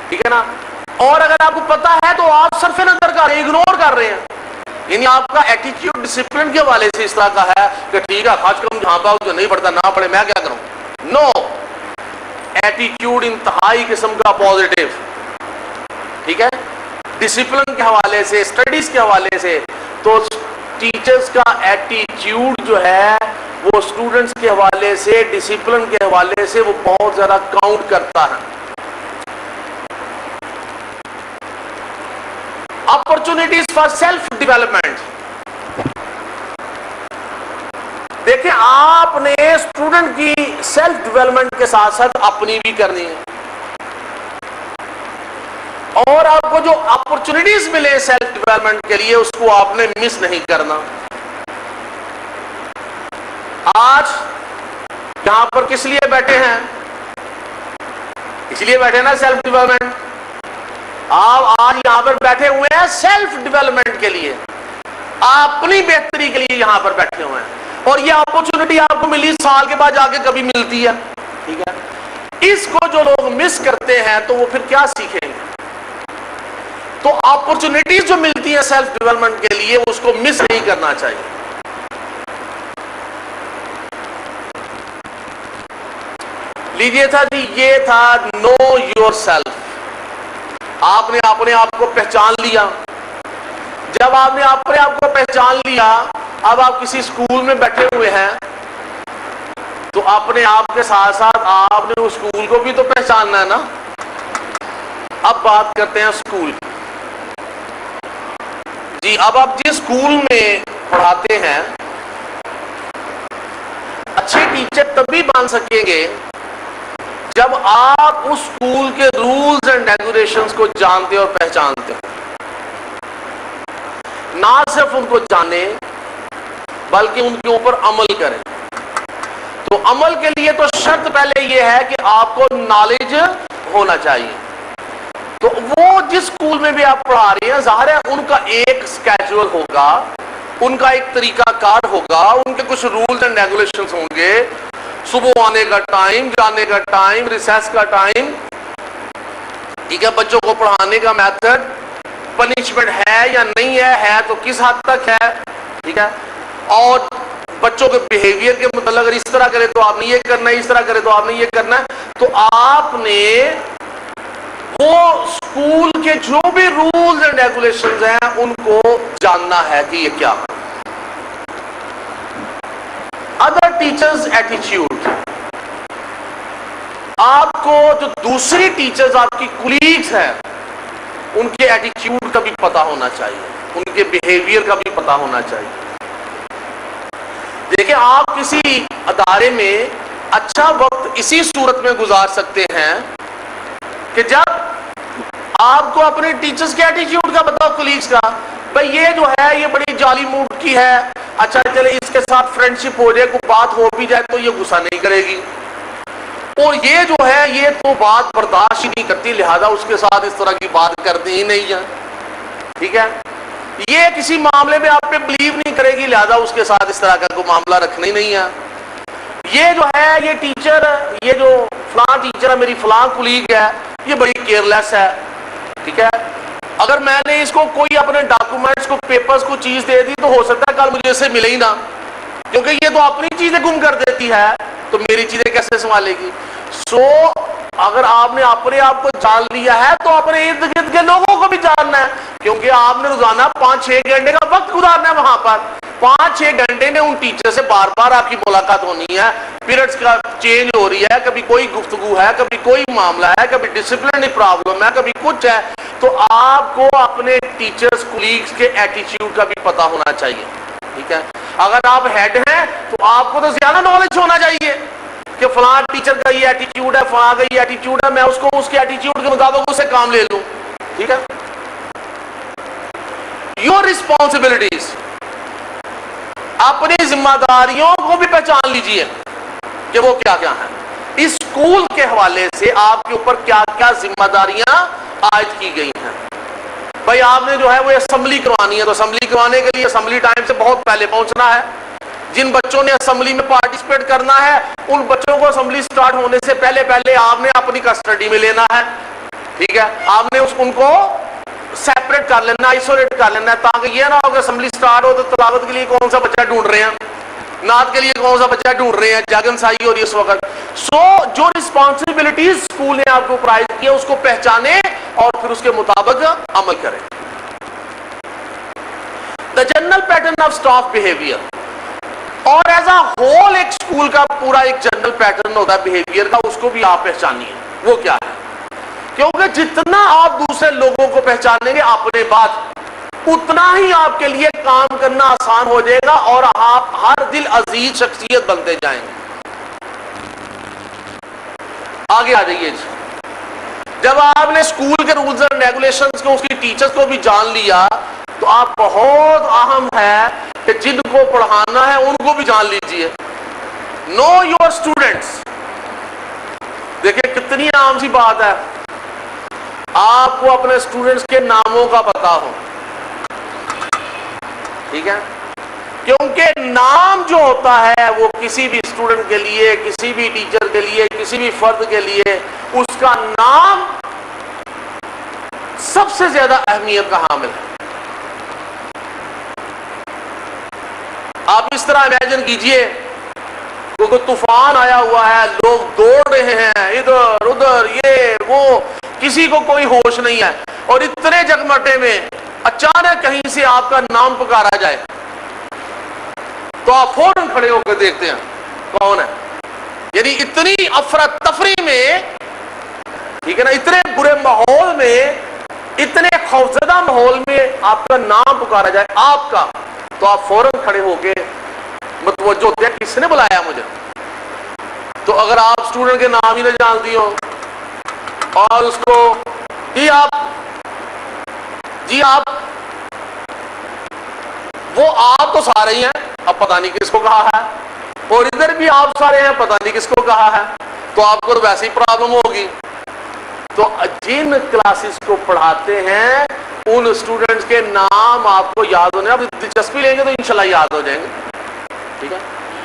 [SPEAKER 1] ٹھیک ہے نا. اور اگر آپ کو پتا ہے تو آپ صرف نظر کر رہے ہیں، اگنور کر رہے ہیں. یعنی آپ کا ایٹیٹیوڈ ڈسپلن کے حوالے سے اس طرح کا ہے کہ ٹھیک ہے خاص کم جہاں پاؤ جو نہیں پڑھتا نہ پڑھے، میں کیا کروں. نو، ایٹیٹیوڈ انتہائی قسم کا پازیٹیو. ٹھیک ہے، ڈسپلن کے حوالے سے، اسٹڈیز کے حوالے سے. تو ٹیچرز کا ایٹیٹیوڈ جو ہے وہ اسٹوڈنٹس کے حوالے سے، ڈسپلن کے حوالے سے وہ بہت زیادہ کاؤنٹ کرتا ہے. Opportunities for self development. دیکھیں آپ نے اسٹوڈنٹ کی سیلف ڈیولپمنٹ کے ساتھ ساتھ اپنی بھی کرنی ہے اور آپ کو جو اپرچونٹیز ملے سیلف ڈیولپمنٹ کے لیے اس کو آپ نے مس نہیں کرنا. آج یہاں پر کس لیے بیٹھے ہیں؟ اس لیے بیٹھے نا سیلف ڈیولپمنٹ. آپ آج یہاں پر بیٹھے ہوئے ہیں سیلف ڈیولپمنٹ کے لیے، اپنی بہتری کے لیے یہاں پر بیٹھے ہوئے ہیں. اور یہ اپورچونٹی آپ کو ملی سال کے بعد جا کے کبھی ملتی ہے. ٹھیک ہے، اس کو جو لوگ مس کرتے ہیں تو وہ پھر کیا سیکھیں گے؟ تو اپرچونٹیز جو ملتی ہیں سیلف ڈیولپمنٹ کے لیے اس کو مس نہیں کرنا چاہیے. لیجیے تھا جی، یہ تھا نو یور سیلف. آپ نے اپنے آپ کو پہچان لیا. جب آپ نے اپنے آپ کو پہچان لیا، اب آپ کسی اسکول میں بیٹھے ہوئے ہیں تو اپنے آپ کے ساتھ ساتھ آپ نے اس اسکول کو بھی تو پہچاننا ہے نا. اب بات کرتے ہیں اسکول کی. جی اب آپ جس اسکول میں پڑھاتے ہیں، اچھے ٹیچر تبھی بن سکیں گے جب آپ اس اسکول کے رولز اینڈ ریگولیشنز کو جانتے اور پہچانتے ہیں. نہ صرف ان کو جانیں بلکہ ان کے اوپر عمل کریں. تو عمل کے لیے تو شرط پہلے یہ ہے کہ آپ کو نالج ہونا چاہیے. تو وہ جس اسکول میں بھی آپ پڑھا رہے ہیں، ظاہر ہے ان کا ایک اسکیجول ہوگا، ان کا ایک طریقہ کار ہوگا، ان کے کچھ رولز اینڈ ریگولیشنز ہوں گے. صبح آنے کا ٹائم، جانے کا ٹائم، ریسیس کا ٹائم، ٹھیک ہے. بچوں کو پڑھانے کا میتھڈ، پنشمنٹ ہے یا نہیں ہے تو کس حد تک ہے، ٹھیک ہے. اور بچوں کے بیہیویئر کے متعلق اگر اس طرح کرے تو آپ نے یہ کرنا ہے، اس طرح کرے تو آپ نے یہ کرنا ہے. تو آپ نے وہ اسکول کے جو بھی رولز اینڈ ریگولیشنز ہیں ان کو جاننا ہے کہ یہ کیا ہے. ادر ٹیچرز ایٹیٹیوڈ، آپ کو جو دوسری ٹیچرز آپ کی کولیگز ہیں ان کے ایٹیٹیوڈ کا بھی پتا ہونا چاہیے، ان کے بیہیویئر کا بھی پتا ہونا چاہیے. دیکھیں آپ کسی ادارے میں اچھا وقت اسی صورت میں گزار سکتے ہیں کہ جب آپ کو اپنے ٹیچرز کے ایٹیٹیوڈ کا پتا ہو، کولیگز کا. بھئی یہ جو ہے یہ بڑی جعلی موڈ کی ہے، اچھا چلے اس کے ساتھ فرینڈشپ ہو جائے، کوئی بات ہو بھی جائے تو یہ غصہ نہیں کرے گی، اور یہ جو ہے یہ تو بات برداشت ہی نہیں کرتی، لہذا اس کے ساتھ اس طرح کی بات کرتے ہی نہیں ہے. ٹھیک ہے، یہ کسی معاملے میں آپ پہ بلیو نہیں کرے گی، لہذا اس کے ساتھ اس طرح کا کوئی معاملہ رکھنا ہی نہیں ہے. یہ جو ہے یہ ٹیچر، یہ جو فلاں ٹیچر ہے، میری فلاں کولیگ ہے، یہ بڑی کیئرلیس ہے. ٹھیک ہے، اگر میں نے اس کو کوئی اپنے ڈاکومنٹس کو، پیپرز کو چیز دے دی تو ہو سکتا ہے کل مجھے اسے ملے ہی نہ، کیونکہ یہ تو اپنی چیزیں گم کر دیتی ہے تو میری چیزیں کیسے سنبھالے گی. سو اگر آپ نے اپنے آپ کو جان لیا ہے تو اپنے ارد گرد کے لوگوں کو بھی جاننا ہے، کیونکہ آپ نے روزانہ 5-6 گھنٹے کا وقت گزارنا ہے وہاں پر. 5-6 گھنٹے میں ان ٹیچر سے بار بار آپ کی ملاقات ہونی ہے، پیریڈز کا چینج ہو رہی ہے، کبھی کوئی گفتگو ہے، کبھی کوئی معاملہ ہے، کبھی ڈسپلنری پرابلم ہے، کبھی کچھ ہے. تو آپ کو اپنے ٹیچرز کولیگز کے ایٹیٹیوڈ کا بھی پتا ہونا چاہیے. ٹھیک ہے، اگر آپ ہیڈ ہیں تو آپ کو تو زیادہ نالج ہونا چاہیے کہ فلاں ٹیچر کا یہ ایٹیٹیوڈ ہے، فلاں کا یہ ایٹیٹیوڈ ہے، میں اس کو اس کے ایٹیٹیوڈ کے مطابق اسے کام لے لوں. ٹھیک ہے، یور ریسپانسبلٹیز، اپنی ذمہ داریوں کو بھی پہچان لیجئے کہ وہ کیا کیا ہیں. اس اسکول کے حوالے سے آپ کے اوپر کیا کیا ذمہ داریاں عائد کی گئی ہیں. بھائی آپ نے جو ہے وہ اسمبلی کروانی ہے، تو اسمبلی کروانے کے لیے اسمبلی ٹائم سے بہت پہلے پہنچنا ہے. جن بچوں نے اسمبلی میں پارٹیسپیٹ کرنا ہے ان بچوں کو اسمبلی سٹارٹ ہونے سے پہلے آپ نے اپنی کسٹڈی میں لینا ہے. ٹھیک ہے، آپ نے ان کو سیپریٹ کر لینا، آئسولیٹ کر لینا ہے، تاکہ یہ نہ ہو کہ اسمبلی سٹارٹ ہو تو تلاوت کے لیے کون سا بچہ ڈھونڈ رہے ہیں، نعت کے لیے کون سا بچہ ڈھونڈ رہے ہیں، جاگن سائی ہو رہی ہے اس وقت. سو جو رسپانسبلٹیز اسکول نے آپ کو پرائز کیا اس کو پہچانے اور پھر اس کے مطابق عمل کریں. The general pattern of staff behaviour, اور ایز اے ہول ایک اسکول کا پورا ایک جنرل پیٹرن ہوتا ہے بہیویئر کا، اس کو بھی آپ پہچانیے وہ کیا ہے. کیونکہ جتنا آپ دوسرے لوگوں کو پہچانیں گے اپنے بعد، اتنا ہی آپ کے لیے کام کرنا آسان ہو جائے گا اور آپ ہر دل عزیز شخصیت بنتے جائیں گے. آگے آ جائیے جی. جب آپ نے اسکول کے رولز اینڈ ریگولیشنز کو، اس کی ٹیچرز کو بھی جان لیا تو آپ بہت اہم ہے کہ جن کو پڑھانا ہے ان کو بھی جان لیجئے. Know your students. دیکھیں کتنی عام سی بات ہے، آپ کو اپنے اسٹوڈنٹس کے ناموں کا پتا ہو. ٹھیک ہے، کیونکہ نام جو ہوتا ہے وہ کسی بھی اسٹوڈنٹ کے لیے، کسی بھی ٹیچر کے لیے، کسی بھی فرد کے لیے، اس کا نام سب سے زیادہ اہمیت کا حامل ہے. آپ اس طرح امیجن کیجئے کوئی طوفان آیا ہوا ہے, لوگ دوڑ رہے ہیں ادھر ادھر, یہ وہ, کسی کو کوئی ہوش نہیں ہے, اور اتنے جگمٹے میں اچانک کہیں سے آپ کا نام پکارا جائے تو آپ فوراً کھڑے ہو کر دیکھتے ہیں کون ہے. یعنی اتنی افراتفری میں, ٹھیک ہے نا, اتنے برے ماحول میں, اتنے خوفزدہ ماحول میں آپ کا نام پکارا جائے آپ کا, تو آپ فوراً کھڑے ہو کے متوجہ ہوتے ہیں کس نے بلایا مجھے. تو اگر آپ اسٹوڈنٹ کے نام ہی نہ جانتی ہو اور اس کو جی آپ وہ آپ تو سارے ہی ہیں, اب پتہ نہیں کس کو کہا ہے, اور ادھر بھی آپ سارے ہیں, پتہ نہیں کس کو کہا ہے, تو آپ کو ویسے ہی پرابلم ہوگی. تو جن کلاسز کو پڑھاتے ہیں ان اسٹوڈنٹس کے نام آپ کو یاد ہونے, اب دلچسپی لیں گے تو انشاءاللہ یاد ہو جائیں گے, ٹھیک ہے.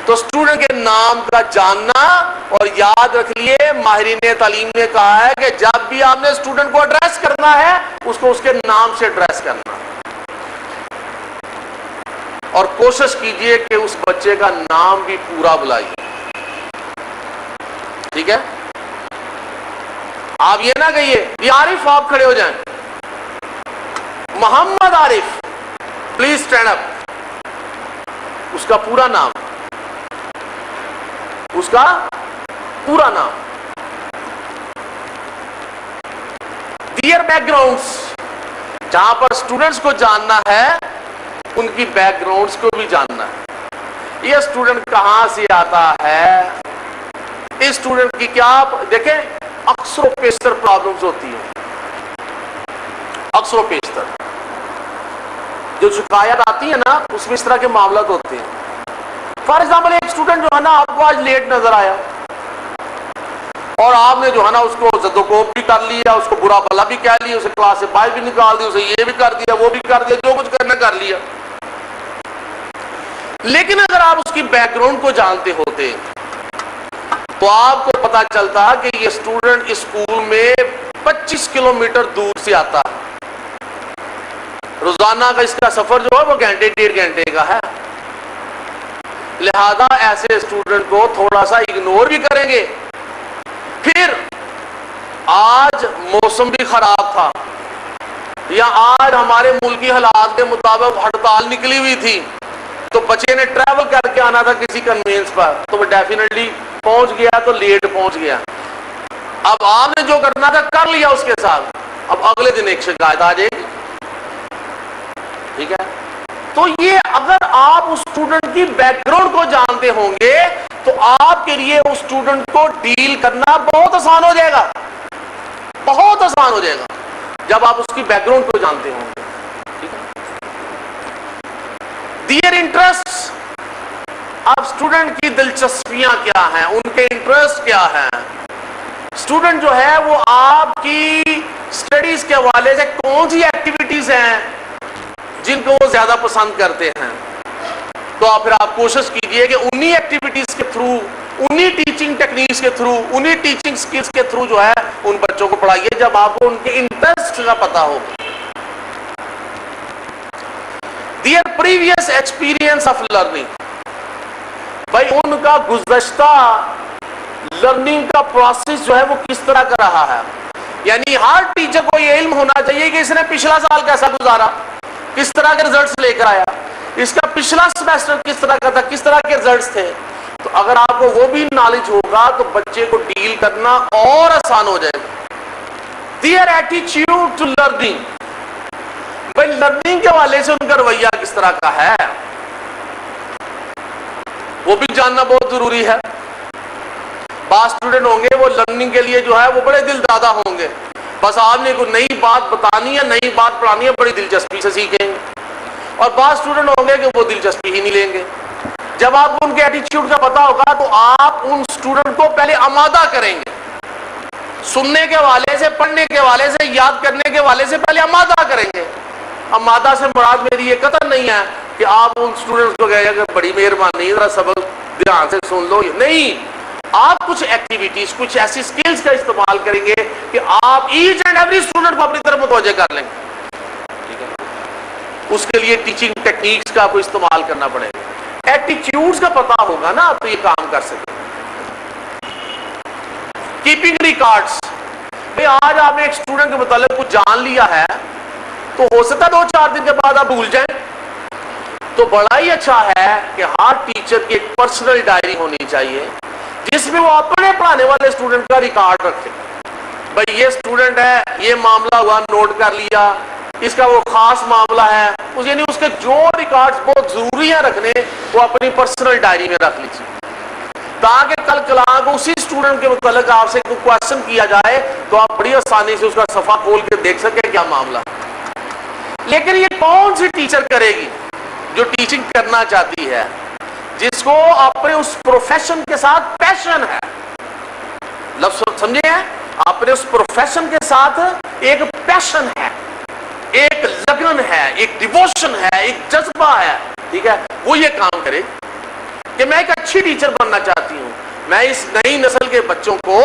[SPEAKER 1] تو اسٹوڈنٹ کے نام کا جاننا, اور یاد رکھ لیے ماہرین تعلیم نے کہا ہے کہ جب بھی آپ نے اسٹوڈنٹ کو ایڈریس کرنا ہے اس کو اس کے نام سے ایڈریس کرنا, اور کوشش کیجئے کہ اس بچے کا نام بھی پورا بلائیے, ٹھیک ہے. آپ یہ نہ کہیے یہ عارف, آپ کھڑے ہو جائیں, محمد عارف پلیز اسٹینڈ اپ, اس کا پورا نام, اس کا پورا نام. دیئر بیک گراؤنڈس, جہاں پر اسٹوڈنٹس کو جاننا ہے ان کی بیک گراؤنڈس کو بھی جاننا ہے. یہ اسٹوڈنٹ کہاں سے آتا ہے, اس اسٹوڈنٹ کی کیا, دیکھیں اکثر و بیشتر پرابلمز ہوتی ہیں, اکثر و بیشتر جو شکایت آتی ہے نا اس میں اس طرح کے معاملات ہوتے ہیں. فار ایگزامپل ایک اسٹوڈنٹ جو ہے نا آپ کو آج لیٹ نظر آیا, اور آپ نے جو ہے نا اس کو زدوکوب بھی کر لیا, اس کو برا بھلا بھی کہہ لیا, اسے کلاس سے باہر بھی نکال دیا, اسے یہ بھی کر دیا, وہ بھی کر دیا, جو کچھ کرنا کر لیا. لیکن اگر آپ اس کی بیک گراؤنڈ کو جانتے ہوتے تو آپ کو پتا چلتا کہ یہ اسٹوڈنٹ اسکول میں 25 کلومیٹر دور سے آتا ہے, روزانہ کا اس کا سفر جو ہے وہ گھنٹے 1.5 گھنٹے کا ہے. لہذا ایسے اسٹوڈنٹ کو تھوڑا سا اگنور بھی کریں گے. پھر آج موسم بھی خراب تھا, یا آج ہمارے ملکی حالات کے مطابق ہڑتال نکلی ہوئی تھی, تو بچے نے ٹریول کر کے آنا تھا کسی کنوینس پر, تو وہ ڈیفینیٹلی پہنچ گیا, تو لیٹ پہنچ گیا. اب آپ نے جو کرنا تھا کر لیا اس کے ساتھ, اب اگلے دن ایک شکایت آ جائے گی, ٹھیک ہے. تو یہ اگر آپ اس اسٹوڈنٹ کی بیک گراؤنڈ کو جانتے ہوں گے تو آپ کے لیے اس اسٹوڈنٹ کو ڈیل کرنا بہت آسان ہو جائے گا, بہت آسان ہو جائے گا جب آپ اس کی بیک گراؤنڈ کو جانتے ہوں گے, ٹھیک ہے. دیئر انٹرسٹ, اب اسٹوڈنٹ کی دلچسپیاں کیا ہیں, ان کے انٹرسٹ کیا ہیں. اسٹوڈنٹ جو ہے وہ آپ کی اسٹڈیز کے حوالے سے کون سی ایکٹیویٹیز ہیں جن کو وہ زیادہ پسند کرتے ہیں, تو پھر آپ کوشش کیجئے کہ انہی ایکٹیویٹیز کے تھرو, انہی ٹیچنگ ٹیکنیکس کے تھرو, انہی ٹیچنگ سکلز کے تھرو جو ہے ان بچوں کو پڑھائیے جب آپ کو ان کے انٹرسٹ کا پتا ہو. Their previous experience of learning, بھائی ان کا گزشتہ لرننگ کا پروسیس جو ہے وہ کس طرح کا رہا ہے. یعنی ہر ٹیچر کو یہ علم ہونا چاہیے کہ اس نے پچھلا سال کیسا گزارا, کس طرح کے ریزلٹس لے کر آیا, اس کا پچھلا سیمیسٹر کس طرح کا تھا, کس طرح کے ریزلٹس تھے. تو اگر آپ کو وہ بھی نالج ہوگا تو بچے کو ڈیل کرنا اور آسان ہو جائے گا. دیئر ایٹیٹیوڈ ٹو لرننگ, بھائی لرننگ کے حوالے سے ان کا رویہ کس طرح کا ہے وہ بھی جاننا بہت ضروری ہے. بعض اسٹوڈنٹ ہوں گے وہ لرننگ کے لیے جو ہے وہ بڑے دل دادا ہوں گے, بس آپ نے کوئی نئی بات بتانی ہے, نئی بات پڑھانی ہے, بڑی دلچسپی سے سیکھیں گے. اور بعض اسٹوڈنٹ ہوں گے کہ وہ دلچسپی ہی نہیں لیں گے. جب آپ کو ان کے ایٹیٹیوڈ کا پتا ہوگا تو آپ ان اسٹوڈنٹ کو پہلے آمادہ کریں گے, سننے کے حوالے سے, پڑھنے کے حوالے سے, یاد کرنے کے حوالے سے پہلے آمادہ کریں گے. آمادہ سے مراد میری یہ قطع نہیں ہے کہ آپ ان اسٹوڈنٹس کو کہیں گے کہ بڑی مہربانی ذرا سبق دھیان سے سن لو, نہیں. آپ کچھ ایکٹیویٹیز, کچھ ایسی سکلز کا استعمال کریں گے کہ آپ ایچ اینڈ ایوری اسٹوڈنٹ کو اپنی طرف متوجہ کر لیں گے. ٹھیک ہے, اس کے لیے ٹیچنگ ٹیکنیکس کا کوئی استعمال کرنا پڑے گا. ایٹیٹیوڈز کا پتا ہوگا نا تو یہ کام کر سکتے. کیپنگ ریکارڈز, آج آپ نے ایک اسٹوڈنٹ کے متعلق کچھ جان لیا ہے تو ہو سکتا ہے 2-4 دن کے بعد آپ بھول جائیں. تو بڑا ہی اچھا ہے کہ ہر ٹیچر کی ایک پرسنل ڈائری ہونی چاہیے جس میں وہ اپنے پڑھانے والے اسٹوڈنٹ کا ریکارڈ رکھے. بھائی یہ اسٹوڈنٹ ہے, یہ معاملہ ہوا, نوٹ کر لیا, اس کا وہ خاص معاملہ ہے, یعنی اس کے جو ریکارڈز بہت ضروری ہیں رکھنے وہ اپنی پرسنل ڈائری میں رکھ لیجیے, تاکہ کل کلاں کو اسی اسٹوڈنٹ کے متعلق آپ سے کوئی کوشچن کیا جائے تو آپ بڑی آسانی سے اس کا صفحہ کھول کے دیکھ سکیں کیا معاملہ. لیکن یہ کون سی ٹیچر کرے گی؟ جو ٹیچنگ کرنا چاہتی ہے, جس کو اپنے اس پروفیشن کے ساتھ پیشن ہے. لفظ سمجھے ہیں, اپنے اس پروفیشن کے ساتھ ایک پیشن ہے, ایک لگن ہے, ایک ڈیووشن ہے, ایک جذبہ ہے. ٹھیک ہے, وہ یہ کام کرے کہ میں ایک اچھی ٹیچر بننا چاہتی ہوں, میں اس نئی نسل کے بچوں کو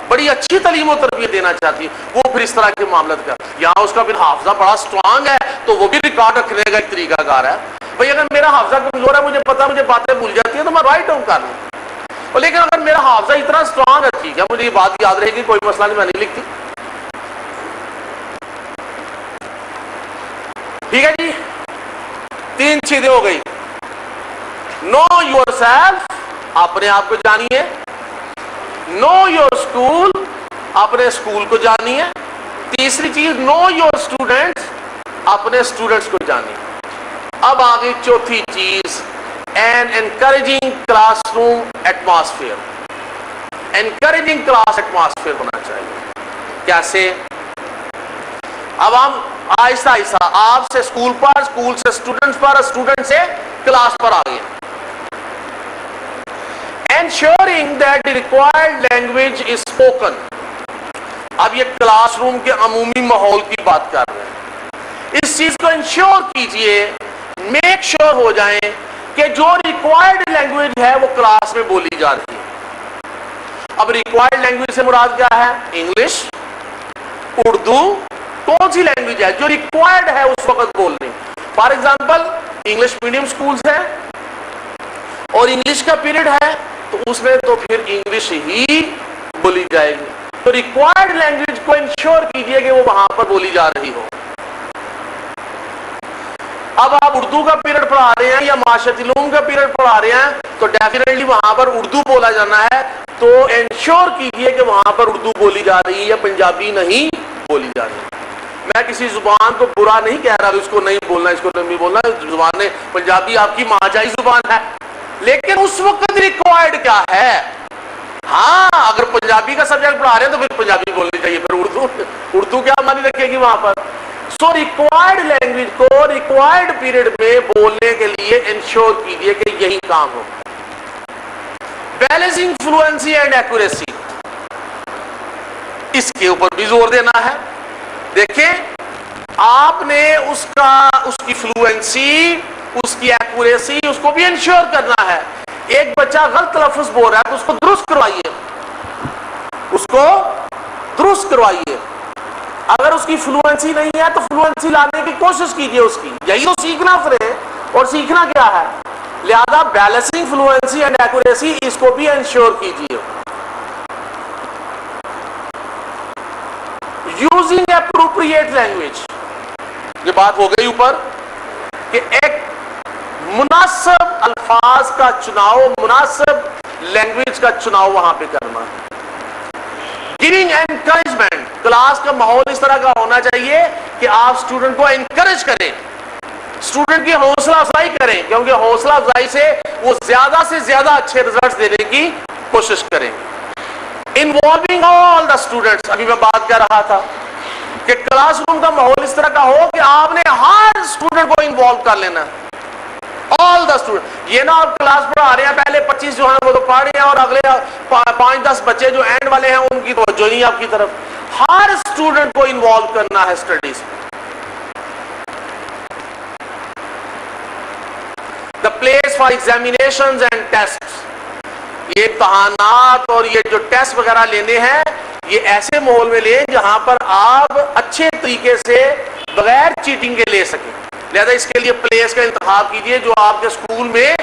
[SPEAKER 1] بڑی اچھی تعلیم و تربیت دینا چاہتی ہوں. وہ پھر اس طرح کے معاملات کا, یہاں اس کا پھر حافظہ بڑا سٹرانگ ہے تو وہ بھی ریکارڈ رکھنے کا ایک طریقہ کار ہے. بھئی اگر میرا حافظہ کمزور ہے, مجھے پتا مجھے باتیں بھول جاتی ہیں تو میں رائٹ ڈاؤن کر لوں. لیکن اگر میرا حافظہ اتنا سٹرانگ ہے, ٹھیک ہے, مجھے یہ بات یاد رہے گی, کوئی مسئلہ نہیں, میں نہیں لکھتی. ٹھیک ہے جی, 3 چیزیں ہو گئی. نو یور سیلف, اپنے آپ کو جانیے. نو یور اسکول, اپنے اسکول کو جانیے. تیسری چیز نو یور اسٹوڈنٹس, اپنے اسٹوڈنٹس کو جانیے. اب آگے چوتھی چیز, an encouraging classroom atmosphere. Encouraging class atmosphere ہونا چاہیے. کیسے؟ اب ہم آہستہ آہستہ آپ سے اسکول پر, اسکول سے اسٹوڈنٹس پر, اسٹوڈنٹ سے کلاس پر آ گئے. Ensuring that the required language is spoken. اب یہ کلاس روم کے عمومی ماحول کی بات کر رہے ہیں. اس چیز کو انشور کیجئے, میک شور ہو جائیں کہ جو ریکوائرڈ لینگویج ہے وہ کلاس میں بولی جا رہی ہے. اب ریکوائرڈ لینگویج سے مراد کیا ہے؟ انگلش, اردو, کون سی لینگویج ہے جو ریکوائرڈ ہے اس وقت بولنی. For example English medium schools ہیں اور انگلش کا پیریڈ ہے تو اس میں تو پھر انگلش ہی بولی جائے گی. تو ریکوائرڈ لینگویج کو انشور کیجئے کہ وہ وہاں پر بولی جا رہی ہو. اب آپ اردو کا پیریڈ پڑھا رہے ہیں یا معاشرتی علوم کا پیریڈ پڑھا رہے ہیں تو ڈیفینیٹلی وہاں پر اردو بولا جانا ہے, تو انشور کیجئے کہ وہاں پر اردو بولی جا رہی ہے یا پنجابی نہیں بولی جا رہی ہے. میں کسی زبان کو برا نہیں کہہ رہا, اس کو نہیں بولنا, اس کو نہیں بولنا, زبان پنجابی آپ کی ماجائی زبان ہے, لیکن اس وقت ریکوائرڈ کیا ہے. ہاں اگر پنجابی کا سبجیکٹ پڑھا رہے ہیں تو پھر پنجابی بولنی چاہیے, پھر اردو کیا معنی رکھے گی وہاں پر. سو ریکوائرڈ لینگویج کو ریکوائرڈ پیریڈ میں بولنے کے لیے انشور کیجئے کہ یہی کام ہو. بیلنسنگ فلوئنسی اینڈ ایکوریسی, اس کے اوپر بھی زور دینا ہے. دیکھیں آپ نے اس کی فلوئنسی, اس کی ایکوریسی, اس کو بھی انشور کرنا ہے. ایک بچہ غلط لفظ بول رہا ہے تو اس کو درست کروائیے, اس کو درست کروائیے. اگر اس کی فلوئنسی نہیں ہے تو فلوئنسی لانے کی کوشش کیجئے اس کی. یہی تو سیکھنا پھر ہے, اور سیکھنا کیا ہے. لہذا بیلنسنگ فلوئنسی اینڈ ایکوریسی, اس کو بھی انشور کیجئے. یوزنگ اپروپریٹ لینگویج, یہ بات ہو گئی اوپر کہ ایک مناسب الفاظ کا چناؤ, مناسب لینگویج کا چناؤ وہاں پہ کرنا. گیونگ انکریجمنٹ, کلاس کا ماحول اس طرح کا ہونا چاہیے کہ آپ اسٹوڈنٹ کو انکریج کریں, اسٹوڈنٹ کی حوصلہ افزائی کریں, کیونکہ حوصلہ افزائی سے وہ زیادہ سے زیادہ اچھے ریزلٹس دینے کی کوشش کریں. انوالونگ آل دا اسٹوڈنٹس, ابھی میں بات کر رہا تھا کہ کلاس روم کا ماحول اس طرح کا ہو کہ آپ نے ہر اسٹوڈنٹ کو انوالو کر لینا. آل دا اسٹوڈنٹ, یہ نا آپ کلاس پڑھا رہے ہیں, پہلے 25 جو ہیں وہ تو پڑھ رہے ہیں اور اگلے 5-10 بچے جو اینڈ والے ہیں ان کی توجہ نہیں آپ کی طرف. ہر اسٹوڈنٹ کو انوالو کرنا ہے studies. The place for examinations and test, یہ امتحانات اور یہ جو ٹیسٹ وغیرہ لینے ہیں یہ ایسے ماحول میں لیں جہاں پر آپ اچھے طریقے سے بغیر چیٹنگ کے لے سکیں. لہذا اس کے لیے پلیس کا انتخاب کیجئے جو آپ کے اسکول میں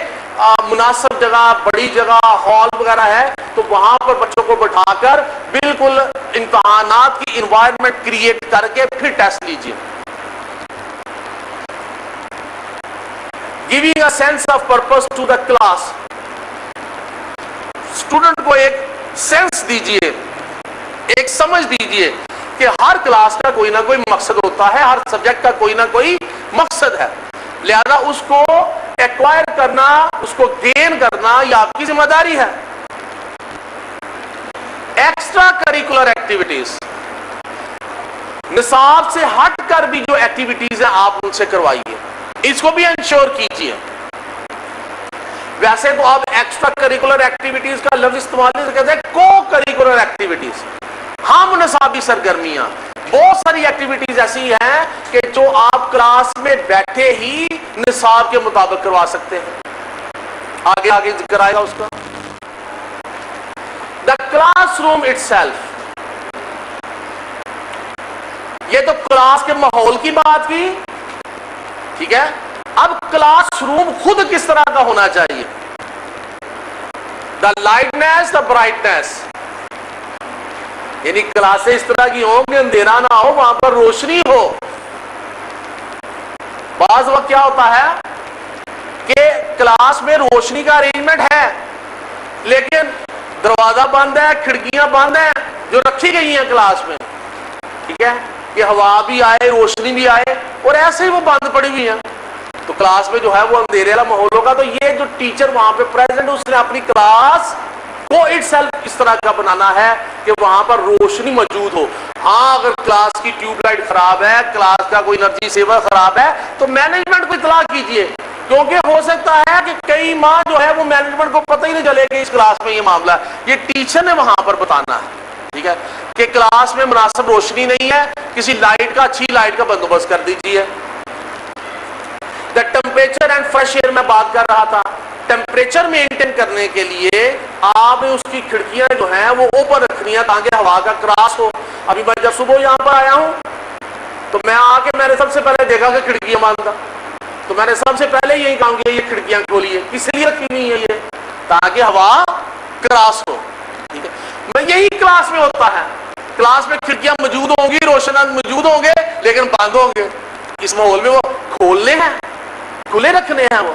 [SPEAKER 1] مناسب جگہ، بڑی جگہ، ہال وغیرہ ہے، تو وہاں پر بچوں کو بٹھا کر بالکل امتحانات کی انوائرمنٹ کریٹ کر کے پھر ٹیسٹ لیجئے. Giving a sense of purpose to the class. Student کو ایک سینس دیجئے، ایک سمجھ دیجئے کہ ہر کلاس کا کوئی نہ کوئی مقصد ہوتا ہے، ہر سبجیکٹ کا کوئی نہ کوئی مقصد ہے. لہذا اس کو ایکوائر کرنا، اس کو گین کرنا یہ آپ کی ذمہ داری ہے. ایکسٹرا کریکولر ایکٹیویٹیز، نصاب سے ہٹ کر بھی جو ایکٹیویٹیز ہیں آپ ان سے کروائیے، اس کو بھی انشور کیجئے. ویسے تو آپ ایکسٹرا کریکولر ایکٹیویٹیز کا لفظ استعمال نہیں کرتے، کو کریکولر ایکٹیویٹیز، ہم نصابی سرگرمیاں. بہت ساری ایکٹیویٹیز ایسی ہیں کہ جو آپ کلاس میں بیٹھے ہی نصاب کے مطابق کروا سکتے ہیں. آگے ذکر آئے گا اس کا. The class room it self, یہ تو کلاس کے ماحول کی بات کی، ٹھیک ہے. اب کلاس روم خود کس طرح کا ہونا چاہیے؟ دا لائٹنیس، دا برائٹنیس، یعنی کلاسیں اس طرح کی ہوں کہ اندھیرا نہ ہو، وہاں پر روشنی ہو. بعض وقت کیا ہوتا ہے کہ کلاس میں روشنی کا ارینجمنٹ ہے لیکن دروازہ بند ہے، کھڑکیاں بند ہیں جو رکھی گئی ہیں کلاس میں، ٹھیک ہے، کہ ہوا بھی آئے، روشنی بھی آئے، اور ایسے ہی وہ بند پڑی ہوئی ہیں. تو کلاس میں جو ہے وہ اندھیرے والا ماحول ہوگا. تو یہ جو ٹیچر وہاں پہ پریزنٹ اس نے اپنی کلاس کو اٹ سیلف اس طرح کا بنانا ہے کہ وہاں پر روشنی موجود ہو. ہاں اگر کلاس کی ٹیوب لائٹ خراب ہے، کلاس کا کوئی انرجی سیور خراب ہے تو مینجمنٹ کو اطلاع کیجئے، کیونکہ ہو سکتا ہے کہ کئی ماہ جو ہے وہ مینجمنٹ کو پتہ ہی نہیں چلے کہ اس کلاس میں یہ معاملہ ہے. یہ ٹیچر نے وہاں پر بتانا ہے، ٹھیک ہے، کہ کلاس میں مناسب روشنی نہیں ہے، کسی لائٹ کا، اچھی لائٹ کا بندوبست کر دیجئے. The temperature and fresh air میں بات کر رہا تھا. ٹیمپریچر مینٹین کرنے کے لیے آپ نے اس کی کھڑکیاں جو ہیں وہ اوپن رکھنی ہیں تاکہ ہوا کا کراس ہو. ابھی میں جب صبح یہاں پر آیا ہوں تو میں آ کے میں نے سب سے پہلے دیکھا کہ کھڑکیاں بند تھا، تو میں نے سب سے پہلے یہی کام کیا، یہ کھڑکیاں کھولیے. کس لیے رکھی ہوئی ہے؟ یہ تاکہ ہوا کراس ہو، ٹھیک ہے. میں یہی کلاس میں ہوتا ہے، کلاس میں کھڑکیاں موجود ہوں گی، روشن موجود ہوں گے لیکن بند ہوں گے. اس ماحول میں وہ کھولنے ہیں، کھلے رکھنے ہیں. وہ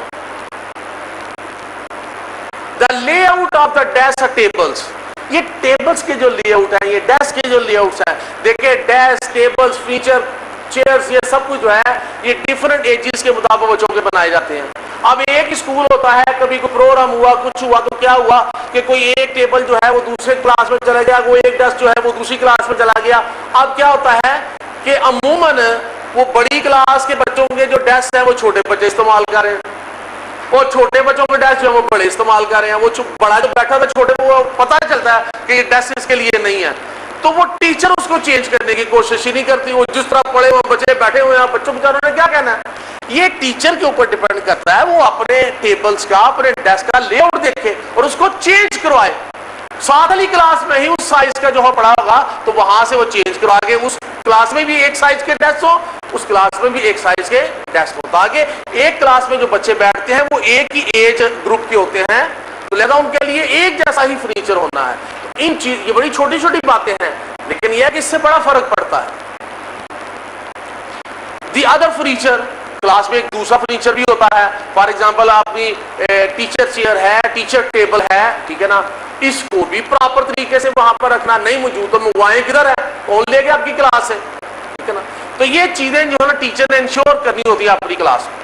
[SPEAKER 1] the layout of the desk tables, یہ ٹیبلز کے جو لے آؤٹ ہیں، یہ ڈیسک کے جو لے آؤٹس ہیں، دیکھیں ڈیسک، ٹیبلز، فیچر، چیئرز، یہ سب کچھ جو ہے یہ ڈیفرنٹ ایجز کے مطابق بچوں کے بنائے جاتے ہیں. اب ایک اسکول ہوتا ہے، کبھی کوئی پروگرام ہوا، کچھ ہوا تو کیا ہوا کہ کوئی ایک ٹیبل جو ہے وہ دوسرے کلاس میں چلا گیا، کوئی ایک ڈیسک جو ہے وہ دوسری کلاس میں چلا گیا. اب کیا ہوتا ہے کہ عموماً وہ بڑی کلاس کے بچوں کے جو ڈیسک ہیں وہ چھوٹے بچے استعمال کر رہے ہیں، اور چھوٹے بچوں کے ڈیسک جو ہے وہ بڑے استعمال کر رہے ہیں. وہ بڑا جو بیٹھا تھا چھوٹے کو پتہ چلتا ہے کہ یہ ڈیسک اس کے لیے نہیں ہے، تو وہ ٹیچر اس کو چینج کرنے کی کوشش ہی نہیں کرتی. وہ جس طرح پڑے ہوئے بچے بیٹھے ہوئے ہیں، بچوں بیچاروں نے کیا کہنا ہے. یہ ٹیچر کے اوپر ڈیپینڈ کرتا ہے، وہ اپنے ٹیبلز کا، اپنے ڈیسک کا لے آؤٹ دیکھے اور اس کو چینج کروائے. ساتھ والی کلاس میں ہی اس سائز کا جو پڑا ہوگا تو وہاں سے وہ چینج کروا کے اس کلاس میں بھی ایک سائز کے ڈیسک ہو، اس کلاس میں بھی ایک سائز کے ڈیسک ہو، تاکہ ایک کلاس میں جو بچے بیٹھتے ہیں وہ ایک ہی ایج گروپ کے ہوتے ہیں، تو لہذا ان کے لیے ایک جیسا ہی فرنیچر ہونا ہے. ان چیز، یہ بڑی چھوٹی چھوٹی باتیں ہیں لیکن یہ ہے کہ اس سے بڑا فرق پڑتا ہے. دی ادر فرنیچر، کلاس میں ایک دوسرا فرنیچر بھی ہوتا ہے. فار ایگزامپل آپ کی ٹیچر چیئر ہے، ٹیچر ٹیبل ہے، ٹھیک ہے نا، اس کو بھی پراپر طریقے سے وہاں پر رکھنا. نہیں موجود تو موبائل کدھر ہے، کون لے کے آپ کی کلاس ہے، ٹھیک ہے نا. تو یہ چیزیں جو ہے نا ٹیچر نے انشور کرنی ہوتی ہے اپنی کلاس میں.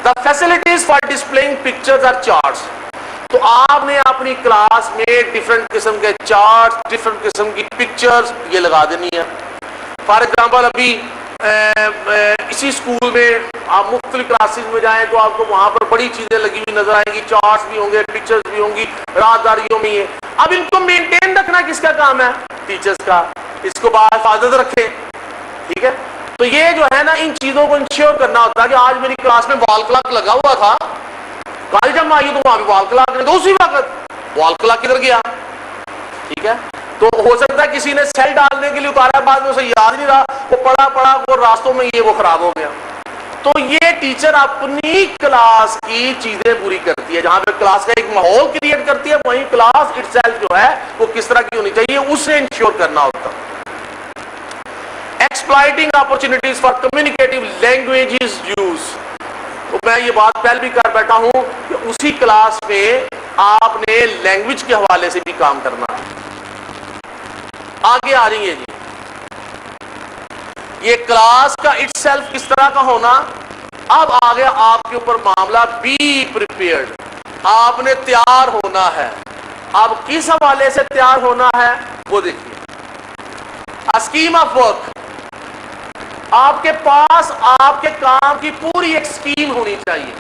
[SPEAKER 1] The facilities for displaying pictures اور چارٹس، تو آپ نے اپنی کلاس میں ڈفرنٹ قسم کے چارٹس، ڈفرنٹ قسم کی پکچرز یہ لگا دینی ہے. فار ایگزامپل ابھی اسی اسکول میں آپ مختلف کلاسز میں جائیں تو آپ کو وہاں پر بڑی چیزیں لگی ہوئی نظر آئیں گی، چارٹس بھی ہوں گے، پکچرز بھی ہوں گی، رازداریوں میں. یہ اب ان کو مینٹین رکھنا کس کا کام ہے؟ ٹیچرز کا. اس کو باحفاظت رکھیں، ٹھیک ہے. تو یہ جو ہے نا ان چیزوں کو انشور کرنا ہوتا ہے کہ آج میری کلاس میں وال کلاک لگا ہوا تھا، کل جب میں آئی تو وہاں پہ وال کلاک نہیں، تو اسی وقت وال کلاک کدھر گیا، ٹھیک ہے. تو ہو سکتا ہے کسی نے سیل ڈالنے کے لیے اتارا، بعد میں اسے یاد نہیں رہا، وہ پڑھا وہ راستوں میں یہ وہ خراب ہو گیا. تو یہ ٹیچر اپنی کلاس کی چیزیں پوری کرتی ہے، جہاں پہ کلاس کا ایک ماحول کریٹ کرتی ہے، وہیں کلاس اٹ سیلف جو ہے وہ کس طرح کی ہونی چاہیے اسے انشور کرنا ہوتا. Exploiting opportunities for communicative languages use. تو میں یہ بات پہلے بھی کر بیٹھا ہوں کہ اسی کلاس میں آپ نے لینگویج کے حوالے سے بھی کام کرنا. آگے آ رہی ہے جی یہ کلاس کا اٹ سیلف کس طرح کا ہونا. اب آگے آپ کے اوپر معاملہ بی پریپیئرڈ، آپ نے تیار ہونا ہے. اب کس حوالے سے تیار ہونا ہے وہ دیکھیے. اسکیم آف ورک، آپ کے پاس آپ کے کام کی پوری ایک اسکیم ہونی چاہیے،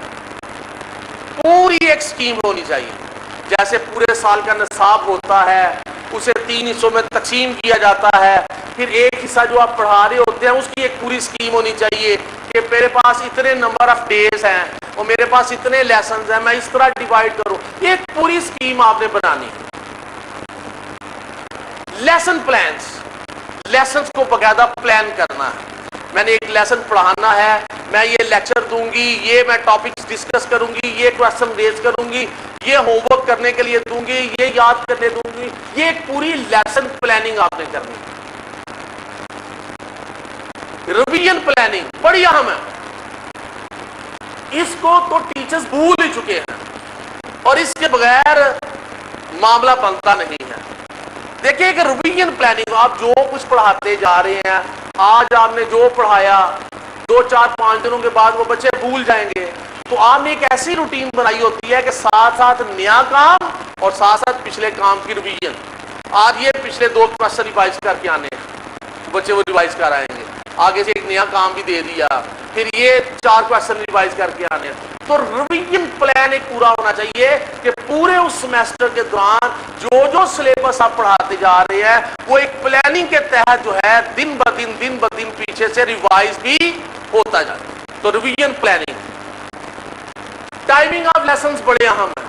[SPEAKER 1] پوری ایک اسکیم ہونی چاہیے. جیسے پورے سال کا نصاب ہوتا ہے، اسے 3 حصوں میں تقسیم کیا جاتا ہے، پھر ایک حصہ جو آپ پڑھا رہے ہوتے ہیں اس کی ایک پوری اسکیم ہونی چاہیے کہ میرے پاس اتنے نمبر آف ڈیز ہیں اور میرے پاس اتنے لیسنز ہیں، میں اس طرح ڈیوائڈ کروں. ایک پوری اسکیم آپ نے بنانی. لیسن پلانس، لیسنز کو باقاعدہ پلان کرنا ہے. میں نے ایک لیسن پڑھانا ہے، میں یہ لیکچر دوں گی، یہ میں ٹاپکس ڈسکس کروں گی، یہ کویسچن ریز کروں گی، یہ ہوم ورک کرنے کے لیے دوں گی، یہ یاد کرنے دوں گی. یہ ایک پوری لیسن پلاننگ آپ نے کرنی. ریویژن پلاننگ بڑی اہم ہے. اس کو تو ٹیچرز بھول ہی چکے ہیں اور اس کے بغیر معاملہ بنتا نہیں ہے. دیکھیں کہ ریویژن پلاننگ، آپ جو کچھ پڑھاتے جا رہے ہیں، آج آپ نے جو پڑھایا 2 4 5 دنوں کے بعد وہ بچے بھول جائیں گے. تو آپ نے ایک ایسی روٹین بنائی ہوتی ہے کہ ساتھ ساتھ نیا کام اور ساتھ ساتھ پچھلے کام کی ریویژن. آج یہ پچھلے 2 کویسچن ریوائز کر کے آنے ہیں، بچے وہ ریوائز کر آئیں گے. آگے سے ایک نیا کام بھی دے دیا، پھر یہ 4 کویسچن ریوائز کر کے آنے ہیں. تو ریویژن پلان ایک پورا ہونا چاہیے کہ پورے اس سیمیسٹر کے دوران جو سلیبس آپ پڑھاتے جا رہے ہیں وہ ایک پلاننگ کے تحت جو ہے دن بدن پیچھے سے ریوائز بھی ہوتا جائے. تو revision planning. Timing of lessons بڑے اہم ہے.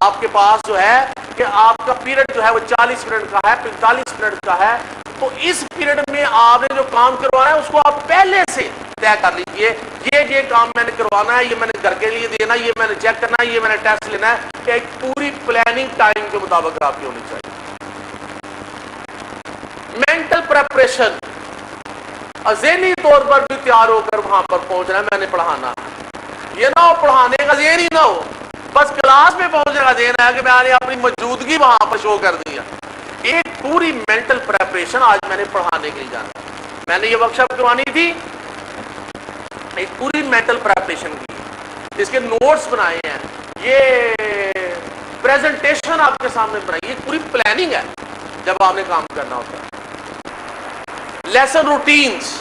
[SPEAKER 1] آپ کے پاس جو ہے کہ آپ کا پیریڈ جو ہے وہ 40 منٹ کا ہے، 45 منٹ کا ہے. تو اس پیریڈ میں آپ نے جو کام کروانا ہے اس کو آپ پہلے سے طے کر لیجئے. یہ کام میں نے کروانا ہے، یہ میں نے گھر کے لیے دینا، یہ میں نے چیک کرنا ہے، یہ میں نے ٹیسٹ لینا ہے. ایک پوری پلاننگ ٹائم کے مطابق آپ کی ہونی چاہیے. مینٹل پریپریشن، ذہنی طور پر بھی تیار ہو کر وہاں پر پہنچنا ہے. میں نے پڑھانا، یہ نہ ہو پڑھانے کا ذہن ہی نہ ہو، بس کلاس میں پہنچنے کا ذہن ہے کہ میں نے اپنی موجودگی وہاں پر شو کر دیا. ایک پوری مینٹل پریپریشن آج میں نے پڑھانے کے لیے جانا. میں نے یہ ورکشاپ کروانی تھی، ایک پوری مینٹل پریپریشن کی، اس کے نوٹس بنائے ہیں، یہ پریزنٹیشن آپ کے سامنے بنائی. ایک پوری پلاننگ ہے جب آپ نے کام کرنا ہوتا ہے. لیسن روٹینز،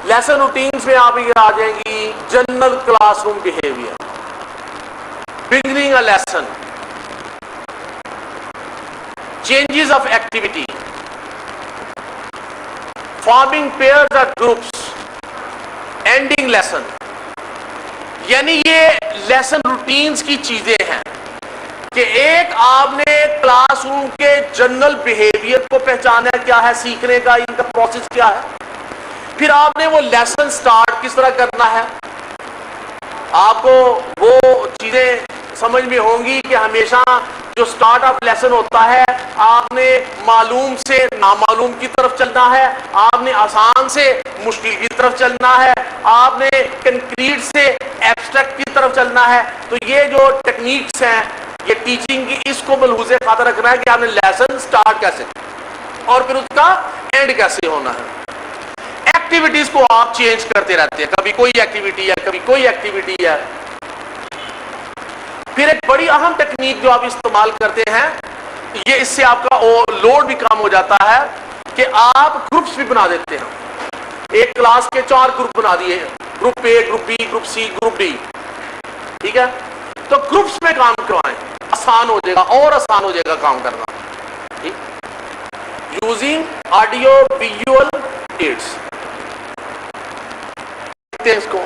[SPEAKER 1] لیسن روٹینز میں آپ یہ آ جائیں گی general classroom behaviour, beginning a lesson, changes of activity, forming pairs اور گروپس، اینڈنگ لیسن. یعنی یہ لیسن روٹینز کی چیزیں ہیں کہ ایک آپ نے کلاس روم کے جنرل بیہیویئر کو پہچانا ہے، کیا ہے سیکھنے کا، ان کا پروسیس کیا ہے. پھر آپ نے وہ لیسن سٹارٹ کس طرح کرنا ہے. آپ کو وہ چیزیں سمجھ میں ہوں گی کہ ہمیشہ جو سٹارٹ آف لیسن ہوتا ہے آپ نے معلوم سے نامعلوم کی طرف چلنا ہے، آپ نے آسان سے مشکل کی طرف چلنا ہے، آپ نے کنکریٹ سے ایبسٹریکٹ کی طرف چلنا ہے. تو یہ جو ٹیکنیکس ہیں یہ ٹیچنگ کی، اس کو ملحوظ خاطر رکھنا ہے کہ آپ نے لیسن سٹارٹ کیسے اور پھر اس کا اینڈ کیسے ہونا ہے. ایکٹیویٹیز کو آپ چینج کرتے رہتے ہیں، کبھی کوئی ایکٹیویٹی ہے، کبھی کوئی ایکٹیویٹی ہے. پھر ایک بڑی اہم ٹیکنیک جو آپ استعمال کرتے ہیں، یہ اس سے آپ کا لوڈ بھی کم ہو جاتا ہے کہ آپ گروپس بھی بنا دیتے ہیں. ایک کلاس کے 4 گروپ بنا دیے، group A, group B, group C, group D. ٹھیک ہے، تو گروپس میں کام کروائیں، آسان ہو جائے گا اور آسان ہو جائے گا کام کرنا. Using audio visual aids. اس کو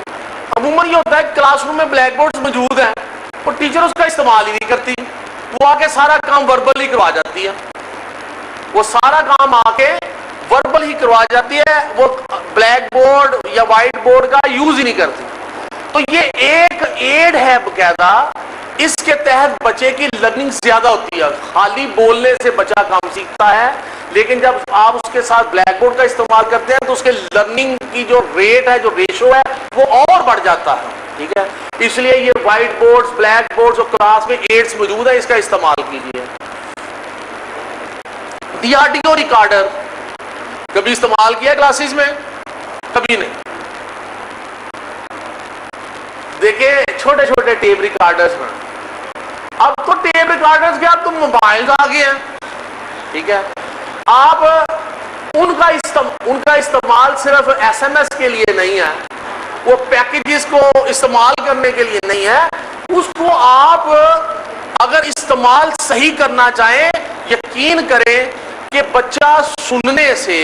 [SPEAKER 1] عموماً یہ ہوتا ہے کلاس روم میں بلیک بورڈز موجود ہیں اور ٹیچر اس کا استعمال ہی نہیں کرتی، وہ آ کے سارا کام وربلی کروا جاتی ہے. وہ سارا کام آ کے وربل ہی کروا جاتی ہے, وہ بلیک بورڈ یا وائٹ بورڈ کا یوز ہی نہیں کرتی. تو یہ ایک ایڈ ہے باقاعدہ, اس کے تحت بچے کی لرننگ زیادہ ہوتی ہے. خالی بولنے سے بچہ کام سیکھتا ہے, لیکن جب آپ اس کے ساتھ بلیک بورڈ کا استعمال کرتے ہیں تو اس کے لرننگ کی جو ریٹ ہے, جو ریشو ہے, وہ اور بڑھ جاتا ہے. ٹھیک ہے, اس لیے یہ وائٹ بورڈز, بلیک بورڈز اور کلاس میں ایڈز موجود ہیں, اس کا استعمال کیجیے. ڈی آڈیو ریکارڈر کبھی استعمال کیا کلاسز میں؟ کبھی نہیں. دیکھیں چھوٹے چھوٹے ٹیپ ریکارڈرز ہیں, اب تو ٹیپ ریکارڈرز کے اب تو موبائلز آ گئے ہیں. ٹھیک ہے, آپ ان کا استعمال صرف ایس ایم ایس کے لیے نہیں ہے, وہ پیکیجز کو استعمال کرنے کے لیے نہیں ہے. اس کو آپ اگر استعمال صحیح کرنا چاہیں, یقین کریں کہ بچہ سننے سے,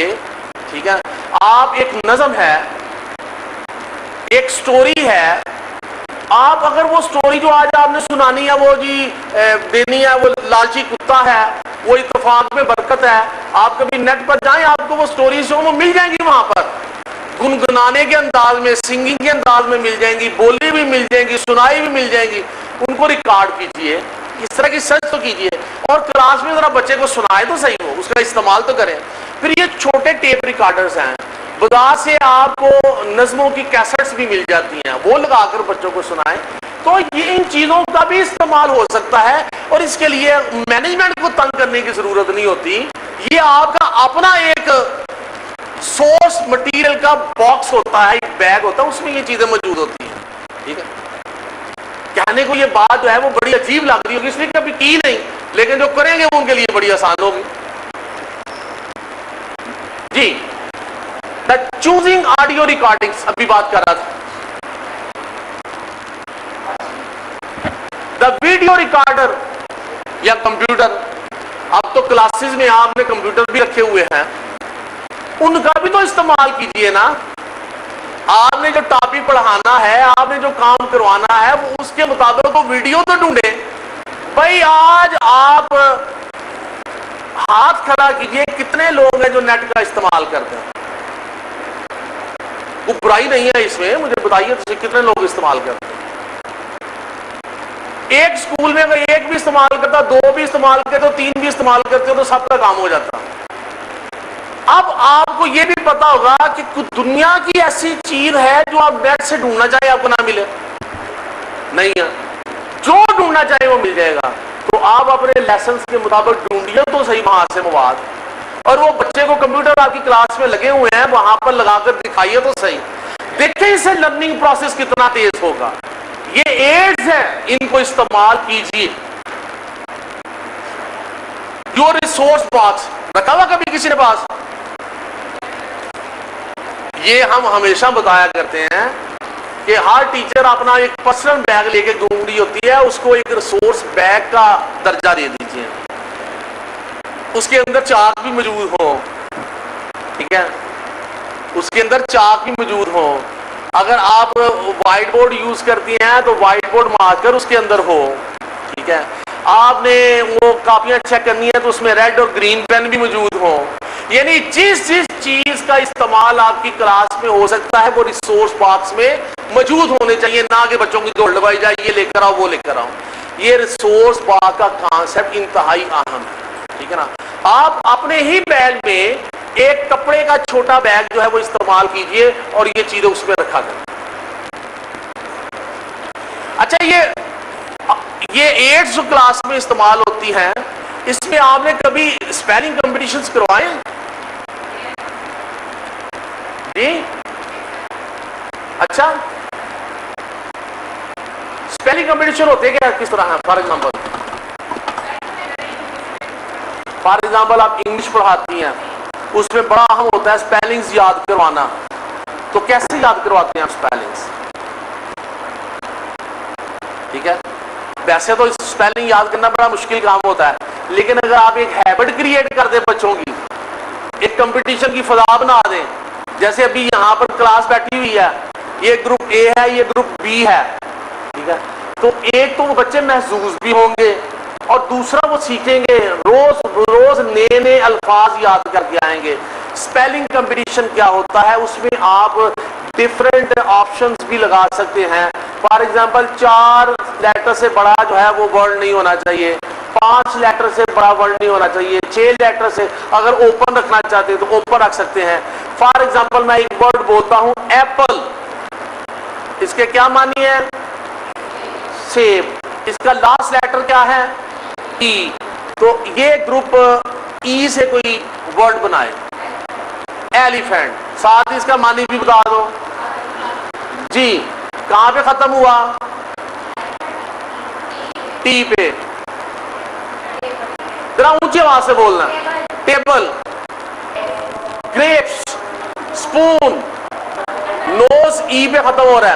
[SPEAKER 1] ٹھیک ہے, آپ ایک نظم ہے, ایک سٹوری ہے, آپ اگر وہ سٹوری جو آج آپ نے سنانی ہے, وہ جی دینی ہے, وہ لالچی کتا ہے, وہ اتفاق میں برکت ہے, آپ کبھی نیٹ پر جائیں, آپ کو وہ سٹوریز وہ مل جائیں گی, وہاں پر گنگنانے کے انداز میں, سنگنگ کے انداز میں مل جائیں گی, بولی بھی مل جائیں گی, سنائی بھی مل جائیں گی. ان کو ریکارڈ کیجئے, اس طرح کی سرچ تو کیجئے, اور کلاس میں ذرا بچے کو سنائے تو صحیح ہو, اس کا استعمال تو کریں. پھر یہ چھوٹے ٹیپ ریکارڈرز ہیں, بازار سے آپ کو نظموں کی کیسٹس بھی مل جاتی ہیں, وہ لگا کر بچوں کو سنائیں. تو یہ ان چیزوں کا بھی استعمال ہو سکتا ہے, اور اس کے لیے مینجمنٹ کو تنگ کرنے کی ضرورت نہیں ہوتی. یہ آپ کا اپنا ایک سورس مٹیریل کا باکس ہوتا ہے, ایک بیگ ہوتا ہے, اس میں یہ چیزیں موجود ہوتی ہیں. ٹھیک ہے, کہنے کو یہ بات جو ہے وہ بڑی عجیب لگ رہی ہوگی, اس لیے کبھی کی نہیں, لیکن جو کریں گے وہ ان کے لیے بڑی آسان ہوگی. جی, چوزنگ آڈیو ریکارڈنگز ابھی بات کر رہا تھا. دا ویڈیو ریکارڈر یا کمپیوٹر, اب تو کلاسز میں آپ نے کمپیوٹر بھی رکھے ہوئے ہیں, ان کا بھی تو استعمال کیجئے نا. آپ نے جو ٹاپک پڑھانا ہے, آپ نے جو کام کروانا ہے, وہ اس کے مطابق تو ویڈیو تو ڈھونڈے. بھائی آج آپ ہاتھ کھڑا کیجئے, کتنے لوگ ہیں جو نیٹ کا استعمال کرتے ہیں؟ وہ برائی نہیں ہے اس میں, مجھے بتائیے تو کتنے لوگ استعمال کرتے ہیں؟ ایک سکول میں اگر ایک بھی استعمال کرتا, دو بھی استعمال کرتے, تو تین بھی استعمال کرتے, تو سب کا کام ہو جاتا. اب آپ کو یہ بھی پتا ہوگا کہ دنیا کی ایسی چیز ہے جو آپ نیٹ سے ڈھونڈنا چاہے آپ کو نہ ملے, نہیں ہے, جو ڈھونڈنا چاہے وہ مل جائے گا. تو آپ اپنے لیسنز کے مطابق ڈھونڈیے تو صحیح وہاں سے مواد, اور وہ بچے کو کمپیوٹر آپ کی کلاس میں لگے ہوئے ہیں, وہاں پر لگا کر دکھائیے تو صحیح. دیکھیں اس سے لرننگ پروسیس کتنا تیز ہوگا. یہ ایڈز ہیں, ان کو استعمال کیجیے. یور ریسورس باکس رکھا ہوا کبھی کسی نے پاس؟ یہ ہم ہمیشہ بتایا کرتے ہیں کہ ہر ٹیچر اپنا ایک پرسنل بیگ لے کے گھوم رہی ہوتی ہے, اس کو ایک ریسورس بیگ کا درجہ دے دیجیے. اس کے اندر چاک بھی موجود ہو, ٹھیک ہے, اس کے اندر چاک بھی موجود ہو. اگر آپ وائٹ بورڈ یوز کرتی ہیں تو وائٹ بورڈ مارکر اس کے اندر ہو. ٹھیک ہے, آپ نے وہ کاپیاں چیک کرنی ہے تو اس میں ریڈ اور گرین پین بھی موجود ہو. یعنی جس چیز کا استعمال آپ کی کلاس میں ہو سکتا ہے وہ ریسورس باکس میں موجود ہونے چاہیے, نہ کہ بچوں کی دوڑ لگائی جائے, یہ لے کر آؤ وہ لے کر آؤ. یہ ریسورس باکس کا کانسیپٹ انتہائی اہم ہے. ٹھیک ہے نا, آپ اپنے ہی بیگ میں ایک کپڑے کا چھوٹا بیگ جو ہے وہ استعمال کیجئے, اور یہ چیزیں اس میں رکھا کریں. اچھا, یہ ایڈز جو کلاس میں استعمال ہوتی ہیں, اس میں آپ نے کبھی اسپیلنگ کمپٹیشنز کروائے ہیں؟ جی اچھا, اسپیلنگ کمپٹیشن ہوتے کیا کس طرح ہیں؟ فار ایگزامپل آپ انگلش پڑھاتی ہیں, اس میں بڑا اہم ہوتا ہے اسپیلنگز یاد کروانا. تو کیسے یاد کرواتے ہیں آپ اسپیلنگز؟ ٹھیک ہے, ویسے تو اسپیلنگ یاد کرنا بڑا مشکل کام ہوتا ہے, لیکن اگر آپ ایک ہیبٹ کریٹ کر دیں بچوں کی, ایک کمپٹیشن کی فضا بنا دیں, جیسے ابھی یہاں پر کلاس بیٹھی ہوئی ہے, یہ گروپ اے ہے, یہ گروپ بی ہے. ٹھیک ہے, تو ایک تو وہ بچے محظوظ بھی ہوں گے, اور دوسرا وہ سیکھیں گے روز روز نئے نئے الفاظ یاد کر کے آئیں گے. اسپیلنگ کمپٹیشن کیا ہوتا ہے؟ اس میں آپ ڈفرینٹ آپشنز بھی لگا سکتے ہیں. فار ایگزامپل 4 لیٹر سے بڑا جو ہے وہ ورڈ نہیں ہونا چاہیے, 5 لیٹر سے بڑا ورڈ نہیں ہونا چاہیے, 6 لیٹر سے اگر اوپن رکھنا چاہتے ہیں تو اوپن رکھ سکتے ہیں. فار ایگزامپل میں ایک ورڈ بولتا ہوں ایپل, اس کے کیا معنی ہے؟ سیب. اس کا لاسٹ لیٹر کیا ہے؟ ای. تو یہ گروپ ای سے کوئی ورڈ بنائے. ایلیفینٹ, ساتھ اس کا معنی بھی بتا دو جی. کہاں پہ ختم ہوا؟ ٹی پہ. ذرا اونچی آواز سے بولنا. Table, grapes, spoon. Nose E پہ ختم ہو رہا ہے.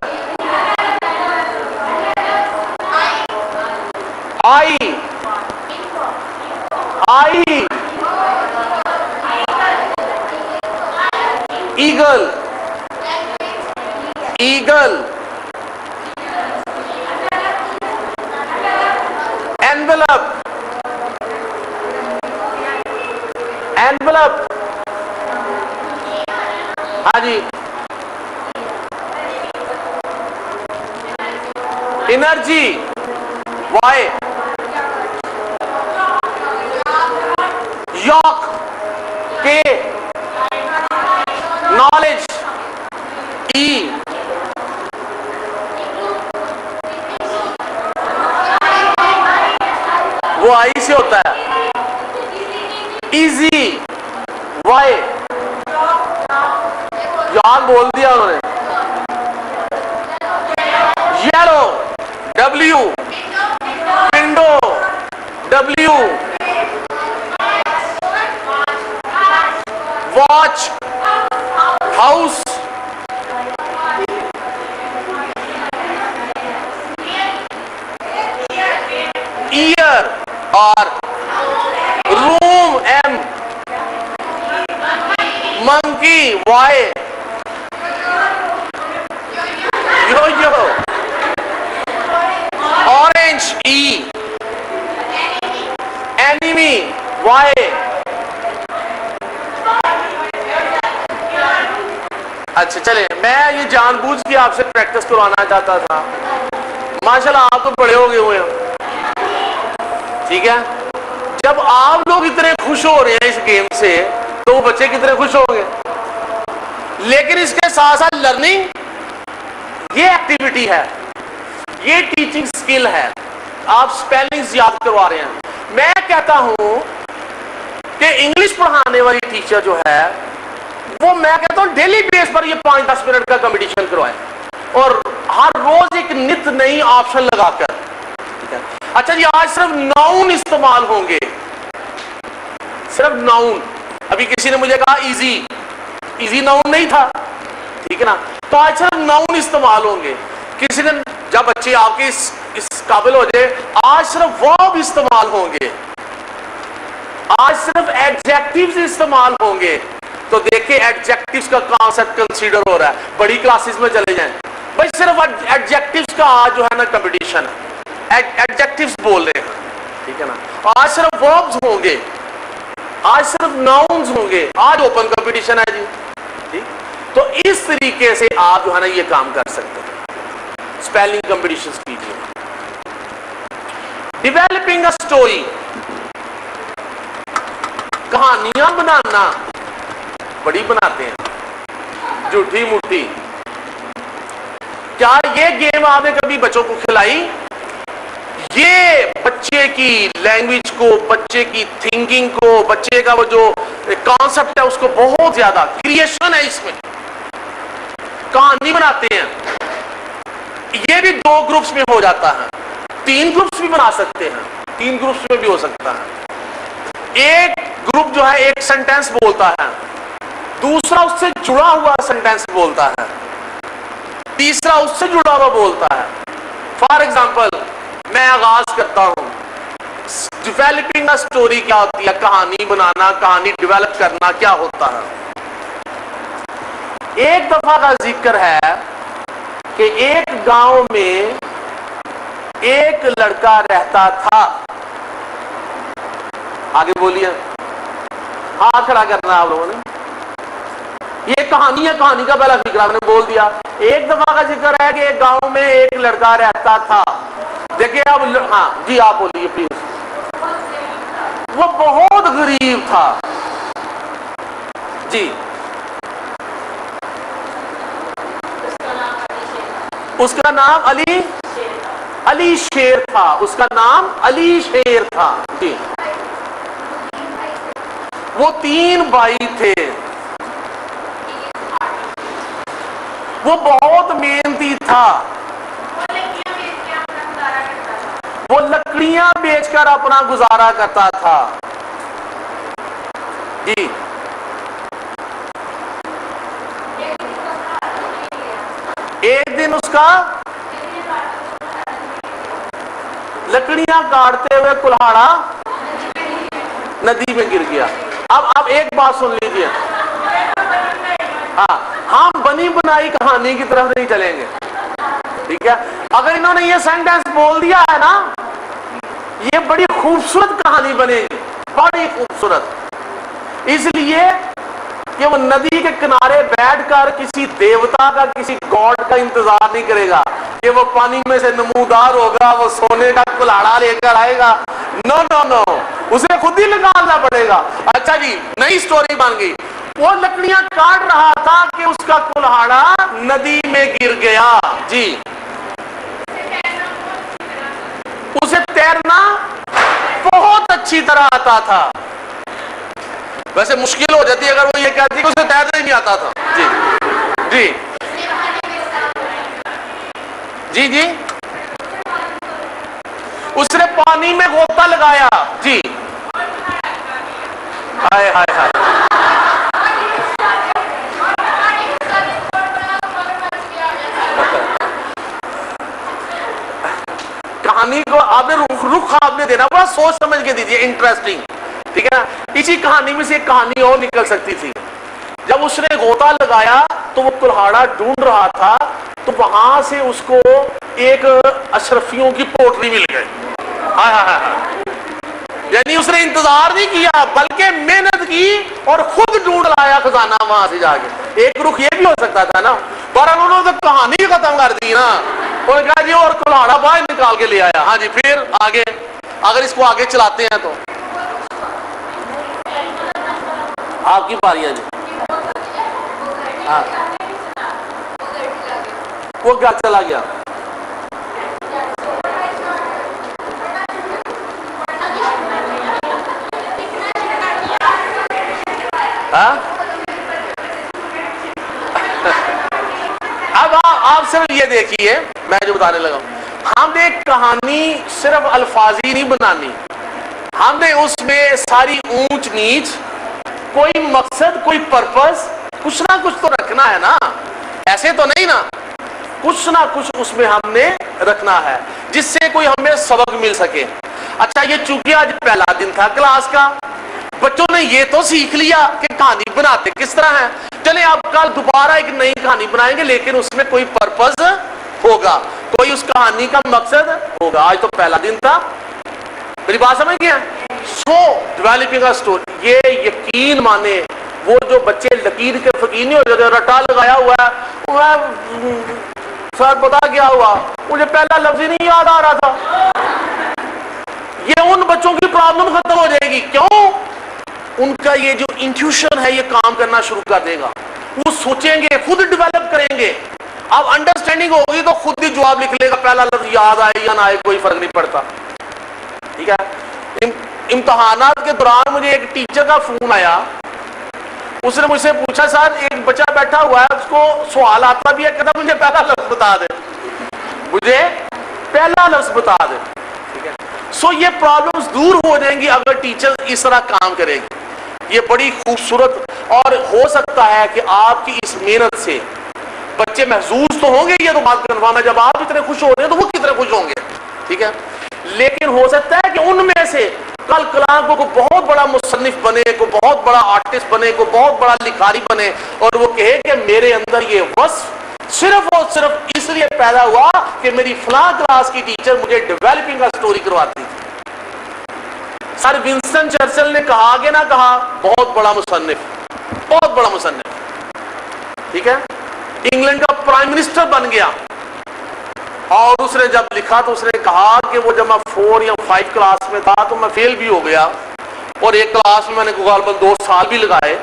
[SPEAKER 1] Eye, eye. Eagle, eagle. Envelope, envelope. ہاں جی. Energy, Y. Yak, K. Knowledge, E. وہ آئی سے ہوتا ہے. Easy, Y. یاک بول دیا انہوں نے. Yellow, W. Window, W. Watch, house. Air اور room, M. Monkey, Y. U U. Orange, E. Enemy, Y. اچھا چلیں, میں یہ جان بوجھ کے آپ سے پریکٹس کروانا چاہتا تھا. ماشاءاللہ آپ تو بڑے ہو گئے ہوئے ہیں, ٹھیک ہے. جب آپ لوگ اتنے خوش ہو رہے ہیں اس گیم سے تو وہ بچے کتنے خوش ہوں گے. لیکن اس کے ساتھ ساتھ لرننگ یہ ایکٹیویٹی ہے, یہ ٹیچنگ سکل ہے. آپ سپیلنگز یاد کروا رہے ہیں. میں کہتا ہوں کہ انگلش پڑھانے والی ٹیچر جو ہے وہ میں کہتا ہوں ڈیلی بیس پر یہ 5-10 منٹ کا کمپٹیشن کروائے اور ہر روز ایک نت نئی آپشن لگا کر. اچھا جی, آج صرف ناؤن استعمال ہوں گے, صرف ناؤن. ابھی کسی نے مجھے کہا ایزی, ایزی ناؤن نہیں تھا, ٹھیک ہے نا. تو آج صرف ناؤن استعمال ہوں گے. کسی نے, جب بچے آپ کے اس قابل ہو جائے, آج صرف ورب استعمال ہوں گے, آج صرف ایڈجیکٹیوز استعمال ہوں گے. تو دیکھیں ایڈجیکٹیوز کا کانسیپٹ کنسیڈر ہو رہا ہے. بڑی کلاسز میں چلے جائیں بھائی, صرف ایڈجیکٹیوز کا آج جو ہے نا کمپٹیشن ہے. ایڈجیکٹیوز بول رہے ہیں, ٹھیک ہے نا. آج صرف وربز ہوں گے, آج صرف ناؤنز ہوں گے. آج اوپن کمپٹیشن ہے جی, ٹھیک. تو اس طریقے سے آپ جو ہے نا یہ کام کر سکتے ہیں. اسپیلنگ کمپٹیشنز کیجیے. ڈیولپنگ اے اسٹوری, کہانیاں بنانا بڑی بناتے ہیں, جھوٹی موٹی. کیا یہ گیم آپ نے کبھی بچوں کو کھلائی؟ یہ بچے کی لینگویج کو, بچے کی تھنکنگ کو, بچے کا وہ جو کانسیپٹ ہے اس کو بہت زیادہ کریشن ہے اس میں. کہانی بناتے ہیں. یہ بھی 2 گروپس میں ہو جاتا ہے, 3 گروپس بھی بنا سکتے ہیں, 3 گروپس میں بھی ہو سکتا ہے. ایک گروپ جو ہے ایک سینٹینس بولتا ہے, دوسرا اس سے جڑا ہوا سینٹینس بولتا ہے, تیسرا اس سے جڑا ہوا بولتا ہے. فار ایگزامپل میں آغاز کرتا ہوں. ڈیولپنگ اے اسٹوری کیا ہوتی ہے؟ کہانی بنانا, کہانی ڈیولپ کرنا کیا ہوتا ہے. ایک دفعہ کا ذکر ہے کہ ایک گاؤں میں ایک لڑکا رہتا تھا. آگے بولیے. ہاتھ کھڑا کرنا آپ لوگوں نے. یہ کہانی ہے, کہانی کا پہلا فکر آپ نے بول دیا. ایک دفعہ کا ذکر ہے کہ ایک گاؤں میں ایک لڑکا رہتا تھا. دیکھیں اب, ہاں جی آپ بولیے پلیز. وہ بہت غریب تھا جی. اس کا نام علی شیر تھا. اس کا نام علی شیر تھا جی. وہ 3 بھائی تھے. وہ بہت محنتی تھا. وہ لکڑیاں بیچ کر اپنا گزارا کرتا تھا جی. ایک دن اس کا لکڑیاں کاٹتے ہوئے کلہاڑا ندی میں گر گیا. اب ایک بات سن لیجیے, ہاں ہم بنی بنائی کہانی کی طرف نہیں چلیں گے, ٹھیک ہے. اگر انہوں نے یہ سینٹینس بول دیا ہے نا, یہ بڑی خوبصورت کہانی بنے گی, بڑی خوبصورت. اس لیے کہ وہ ندی کے کنارے بیٹھ کر کسی دیوتا کا, کسی گاڈ کا انتظار نہیں کرے گا کہ وہ پانی میں سے نمودار ہوگا, وہ سونے کا کلاڑا لے کر آئے گا. نو نو نو, اسے خود ہی نکالنا پڑے گا. اچھا جی, نئی سٹوری بن گئی. وہ لکڑیاں کاٹ رہا تھا کہ اس کا کلہاڑا ندی میں گر گیا جی. اسے تیرنا بہت اچھی طرح آتا تھا. ویسے مشکل ہو جاتی اگر وہ یہ کہتی کہ اسے تیرنا ہی نہیں آتا تھا جی. جی جی جی. اس نے پانی میں غوطہ لگایا جی. ہائے ہائے ہائے. کہانی کو آپ نے رخ آپ نے دینا, بڑا سوچ سمجھ کے دیجیے, انٹرسٹنگ, ٹھیک ہے. اسی کہانی میں سے ایک کہانی اور نکل سکتی تھی. جب اس نے غوطہ لگایا تو وہ کلہاڑا ڈھونڈ رہا تھا, تو وہاں سے اس کو ایک اشرفیوں کی پوٹلی مل گئی. یعنی اس نے انتظار نہیں کیا بلکہ محنت کی اور خود ڈھونڈ لایا خزانہ وہاں سے جا کے. ایک رخ یہ بھی ہو سکتا تھا نا, پر انہوں نے تو کہانی ختم کر دی نا. اور کہا جی اور کلہاڑا باہر نکال کے لے آیا. ہاں جی, پھر آگے اگر اس کو آگے چلاتے ہیں تو آپ کی باری ہے جی. ہاں, وہ گھر چلا گیا. اب آپ صرف یہ دیکھیے, میں جو بتانے لگا ہوں, ہم نے کہانی صرف الفاظی نہیں بنانی, ہم نے اس میں ساری اونچ نیچ, کوئی مقصد, کوئی پرپس, کچھ نہ کچھ تو رکھنا ہے نا. ایسے تو نہیں نا, کچھ نہ کچھ اس میں ہم نے رکھنا ہے جس سے کوئی ہمیں سبق مل سکے. اچھا, یہ چونکہ آج پہلا دن تھا کلاس کا, بچوں نے یہ تو سیکھ لیا کہ کہانی بناتے کس طرح ہیں. چلیں اب کل دوبارہ ایک نئی کہانی بنائیں گے, لیکن اس میں کوئی پرپس ہوگا, کوئی اس کہانی کا مقصد ہوگا. آج تو پہلا دن تھا, میری بات سمجھ گیا. سو ڈیولپنگ اے اسٹوری, یہ یقین مانے وہ جو بچے لکیر کے فقیر نہیں ہو جاتے, رٹا لگایا ہوا ہے, سر پتا کیا ہوا, مجھے پہلا لفظ ہی نہیں یاد آ رہا تھا. یہ ان بچوں کی پرابلم ختم ہو جائے گی. کیوں؟ ان کا یہ جو انٹیوشن ہے یہ کام کرنا شروع کر دے گا. وہ سوچیں گے, خود ڈیولپ کریں گے. اب انڈرسٹینڈنگ ہوگی تو خود ہی جواب لکھ لے گا, پہلا لفظ یاد آئے یا نہ آئے کوئی فرق نہیں پڑتا. ٹھیک ہے. امتحانات کے دوران مجھے ایک ٹیچر کا فون آیا, اس نے مجھ سے پوچھا, سر ایک بچہ بیٹھا ہوا ہے, اس کو سوال آتا بھی ہے, کہتا مجھے پہلا لفظ بتا دے, مجھے پہلا لفظ بتا دے. ٹھیک ہے. سو یہ پرابلمز دور ہو جائیں گی اگر ٹیچر اس طرح کام کرے گی. یہ بڑی خوبصورت, اور ہو سکتا ہے کہ آپ کی اس محنت سے بچے محظوظ تو ہوں گے, یہ تو بات کنفرم ہے. جب آپ اتنے خوش ہو رہے ہیں تو وہ کتنے خوش ہوں گے. ٹھیک ہے. لیکن ہو سکتا ہے کہ ان میں سے کل کلام کو بہت بڑا مصنف بنے, کو بہت بڑا آرٹسٹ بنے, کو بہت بڑا لکھاری بنے, اور وہ کہے کہ میرے اندر یہ وصف صرف اور صرف اس لیے پیدا ہوا کہ میری فلاں کلاس کی ٹیچر مجھے ڈیولپنگ کا سٹوری کرواتی تھی. سر ونسٹن چرچل نے کہا کہ نہ کہا، بہت بڑا مصنف، بہت بڑا مصنف، ٹھیک ہے، انگلینڈ کا پرائم منسٹر بن گیا، اور اس نے جب لکھا تو اس نے کہا کہ وہ جب میں 4 یا 5 کلاس میں تھا تو میں فیل بھی ہو گیا، اور ایک کلاس میں نے غالباً 2 سال بھی لگائے،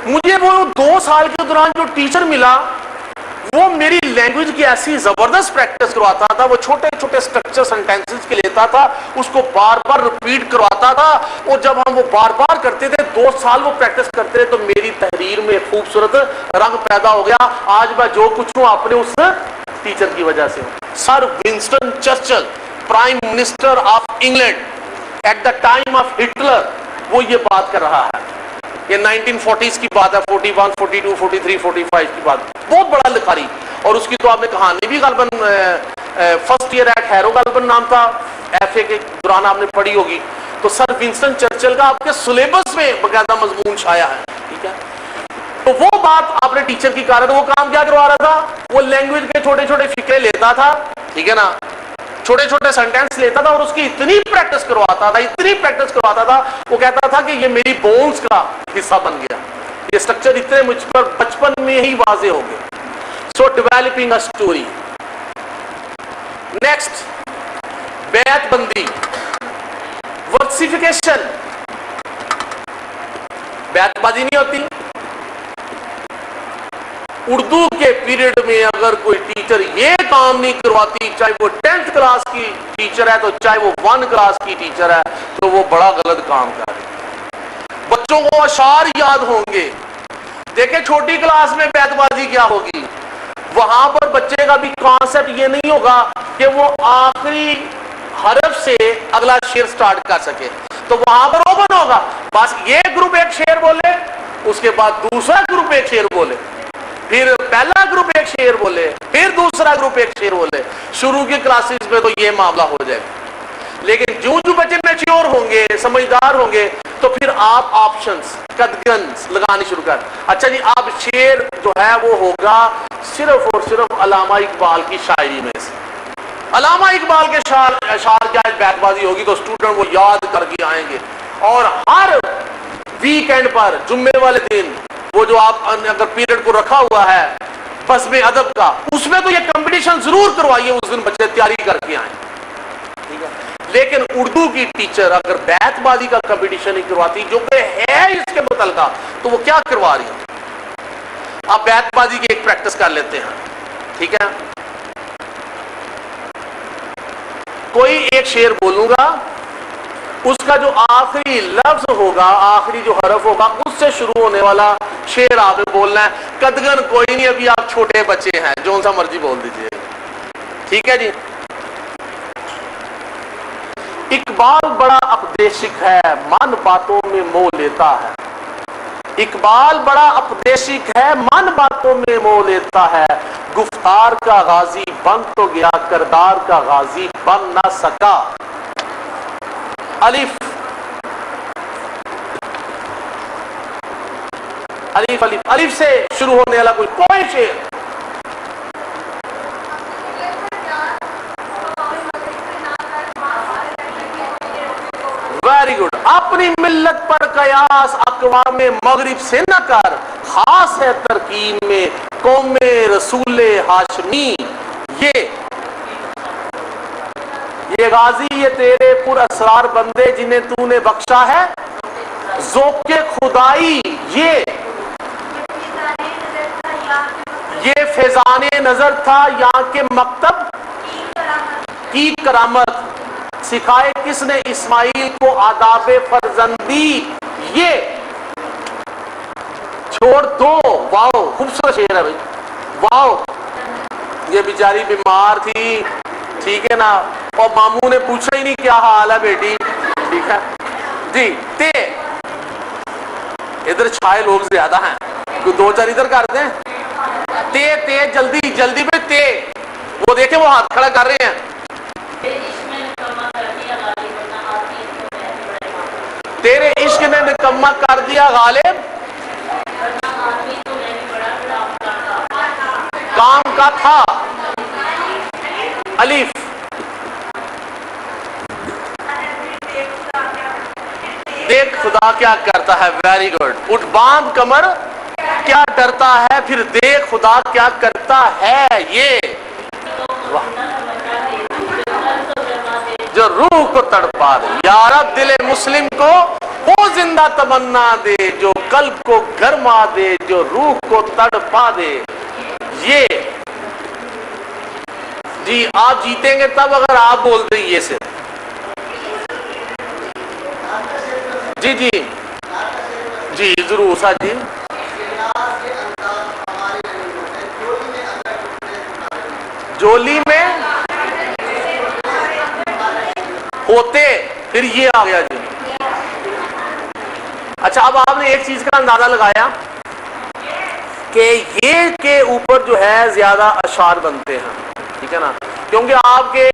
[SPEAKER 1] مجھے وہ 2 سال کے دوران جو ٹیچر ملا وہ میری لینگویج کی ایسی زبردست پریکٹس کرواتا تھا، وہ چھوٹے چھوٹے سٹرکچر سینٹینسز کے لیتا تھا، اس کو بار بار ریپیٹ کرواتا تھا، اور جب ہم وہ بار بار کرتے تھے 2 سال وہ پریکٹس کرتے تھے تو میری تحریر میں خوبصورت رنگ پیدا ہو گیا۔ آج میں جو کچھ ہوں اپنے اس ٹیچر کی وجہ سے ہوں۔ Sir Winston Churchill prime minister of England at the time of Hitler, وہ یہ بات کر رہا ہے، یہ 1940s کی بات ہے، 41 42 43 45 کی بات، بہت بڑا لکھاری، اور اس کی تو آپ نے کہانی بھی غالباً فرسٹ ایئر ایٹ ہیرو غالباً نام تھا، ایف اے کے دوران آپ نے پڑھی ہوگی۔ تو سر ونسٹن چرچل کا آپ کے سلیبس میں باقاعدہ مضمون چھایا ہے، ٹھیک ہے، تو وہ بات آپ نے ٹیچر کی کہا، وہ کام کیا کروا رہا تھا، وہ لینگویج کے چھوٹے چھوٹے فقرے لیتا تھا، ٹھیک ہے نا، چھوٹے چھوٹے سینٹینس لیتا تھا اور اس کی اتنی پریکٹس کرواتا تھا، اتنی پریکٹس کرواتا تھا، وہ کہتا تھا کہ یہ میری بونز کا حصہ بن گیا، یہ سٹرکچر اتنے مجھ پر بچپن میں ہی واضح ہو گئے۔ سو ڈیولپنگ اے اسٹوری۔ نیکسٹ، بیعت بندی، ورسیفیکیشن، بیعت بازی نہیں ہوتی۔ اردو کے پیریڈ میں اگر کوئی ٹیچر یہ کام نہیں کرواتی، چاہے وہ 10th کلاس کی ٹیچر ہے تو چاہے وہ 1 کلاس کی ٹیچر ہے، تو وہ بڑا غلط کام کر رہی ہے۔ بچوں کو اشعار یاد ہوں گے، دیکھیں چھوٹی کلاس میں بیعت بازی کیا ہوگی، وہاں پر بچے کا بھی کانسیپٹ یہ نہیں ہوگا کہ وہ آخری حرف سے اگلا شعر سٹارٹ کر سکے، تو وہاں پر اوپن ہوگا، بس یہ گروپ ایک شعر بولے، اس کے بعد دوسرا گروپ ایک شعر بولے، پھر پہلا گروپ ایک شعر بولے، پھر دوسرا گروپ ایک شعر بولے۔ شروع کی کلاسز میں تو یہ معاملہ ہو جائے گا، لیکن جو بچے میچیور ہوں گے، سمجھدار ہوں گے، تو پھر آپ آپشنز کدگنز لگانی شروع کر، اچھا جی آپ شعر جو ہے وہ ہوگا صرف اور صرف علامہ اقبال کی شاعری میں سے، علامہ اقبال کے اشعار کی آج بیعت بازی ہوگی تو اسٹوڈنٹ وہ یاد کر کے آئیں گے، اور ہر ویکینڈ پر جمعے والے دن وہ جو آپ اگر پیریڈ کو رکھا ہوا ہے بزم ادب کا، اس میں تو یہ کمپٹیشن ضرور کروائیے، اس دن بچے تیاری کر کے آئیں، ٹھیک ہے، لیکن اردو کی ٹیچر اگر بیعت بازی کا کمپٹیشن نہیں کرواتی جو کہ ہے اس کے متعلقہ، تو وہ کیا کروا رہی ہے؟ آپ بیعت بازی کی ایک پریکٹس کر لیتے ہیں، ٹھیک ہے، کوئی ایک شعر بولوں گا، اس کا جو آخری لفظ ہوگا، آخری جو حرف ہوگا، اس سے شروع ہونے والا شعر آپ نے بولنا ہے، قدغن کوئی نہیں، ابھی آپ چھوٹے بچے ہیں، جو سا مرضی بول دیجئے، ٹھیک ہے جی۔ اقبال بڑا اپدیشک ہے، من باتوں میں مو لیتا ہے، اقبال بڑا اپدیشک ہے، من باتوں میں مو لیتا ہے، گفتار کا غازی بن تو گیا، کردار کا غازی بن نہ سکا۔ الف الف الف الف سے شروع ہونے والا کوئی شعر، ویری گڈ۔ اپنی ملت پر قیاس اقوام مغرب سے نہ کر، خاص ہے ترکیب میں قوم رسول ہاشمی۔ یہ غازی، یہ تیرے پر اسرار بندے جنہیں تو نے بخشا ہے ذوق خدائی، یہ فیضان نظر تھا یہاں کے مکتب کی کرامت، سکھائے کس نے اسماعیل کو آداب فرزندی، یہ چھوڑ دو۔ واو، خوبصورت شعر ہے بھائی، واو۔ یہ بیچاری بیمار تھی، ٹھیک ہے نا، اور ماموں نے پوچھا ہی نہیں کیا حال ہے بیٹی، ٹھیک ہے جی۔ تے ادھر چھائے لوگ زیادہ ہیں، کوئی 2-4 ادھر کر دیں، تے تے جلدی جلدی پہ تے، وہ دیکھیں وہ ہاتھ کھڑا کر رہے ہیں۔ تیرے عشق نے نکما کر دیا غالب، کام کا تھا۔ الف خدا کیا کرتا ہے, ویری گڈ. اٹھ باندھ کمر کیا ڈرتا ہے, پھر دیکھ خدا کیا کرتا ہے. یہ جو روح کو تڑپا دے, یا رب دل مسلم کو وہ زندہ تمنا دے, جو قلب کو گرما دے, جو روح کو تڑپا دے. یہ جی آپ جیتیں گے تب اگر آپ بول دیں یہ سے. جی جی جی ضرور سا جی. جولی میں ہوتے, پھر یہ آ گیا جی. اچھا اب آپ نے ایک چیز کا اندازہ لگایا کہ یہ کے اوپر جو ہے زیادہ اشعار بنتے ہیں, ٹھیک ہے نا, کیونکہ آپ کے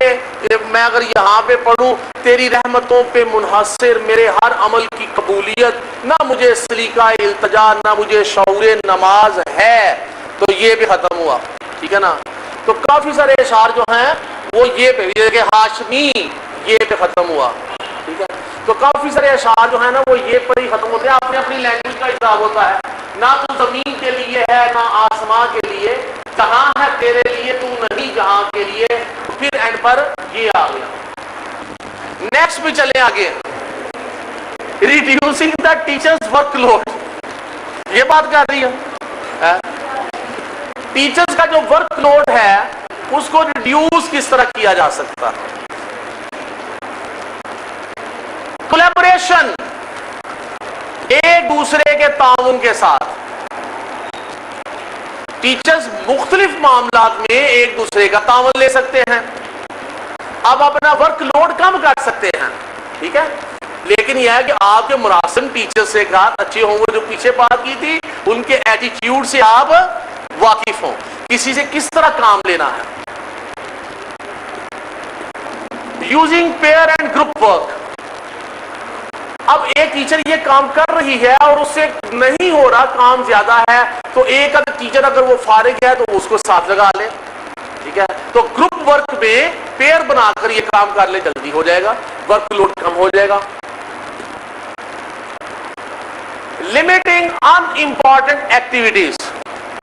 [SPEAKER 1] میں اگر یہاں پہ پڑھوں تیری رحمتوں پہ منحصر میرے ہر عمل کی قبولیت, نہ مجھے سلیقہ التجا نہ مجھے شعور نماز ہے, تو یہ بھی ختم ہوا, ٹھیک ہے نا. تو کافی سارے اشعار جو ہیں وہ یہ پہ, جیسے کہ ہاشمی یہ پہ ختم ہوا, ٹھیک ہے. تو کافی سارے اشعار جو ہیں نا وہ یہ پر ہی ختم ہوتے ہیں. اپنی اپنی لینگویج کا حساب ہوتا ہے, نہ تو زمین کے لیے ہے نہ آسمان کے لیے, جہاں ہے تیرے لیے تو نہیں جہاں کے لیے, پھر اینڈ پر یہ آ گیا. نیکسٹ پہ چلیں آگے, reducing the teachers workload. یہ بات کر رہی ہے ٹیچرز کا جو ورک لوڈ ہے اس کو ریڈیوس کس طرح کیا جا سکتا ہے. کولیبوریشن, ایک دوسرے کے تعاون کے ساتھ. ٹیچرز مختلف معاملات میں ایک دوسرے کا تعاون لے سکتے ہیں, اب اپنا ورک لوڈ کم کر سکتے ہیں, ٹھیک ہے. لیکن یہ ہے کہ آپ کے مراسم ٹیچر سے اچھے ہوں گے, جو پیچھے بات کی تھی ان کے ایٹیٹیوڈ سے آپ واقف ہوں, کسی سے کس طرح کام لینا ہے. Using pair and group work. اب ایک ٹیچر یہ کام کر رہی ہے اور اس سے نہیں ہو رہا, کام زیادہ ہے, تو ایک اگر ٹیچر اگر وہ فارغ ہے تو اس کو ساتھ لگا لے, ٹھیک ہے. تو گروپ ورک میں پیئر بنا کر یہ کام کر لے, جلدی ہو جائے گا, ورک لوڈ کم ہو جائے گا. لمیٹنگ ان امپورٹنٹ ایکٹیویٹیز.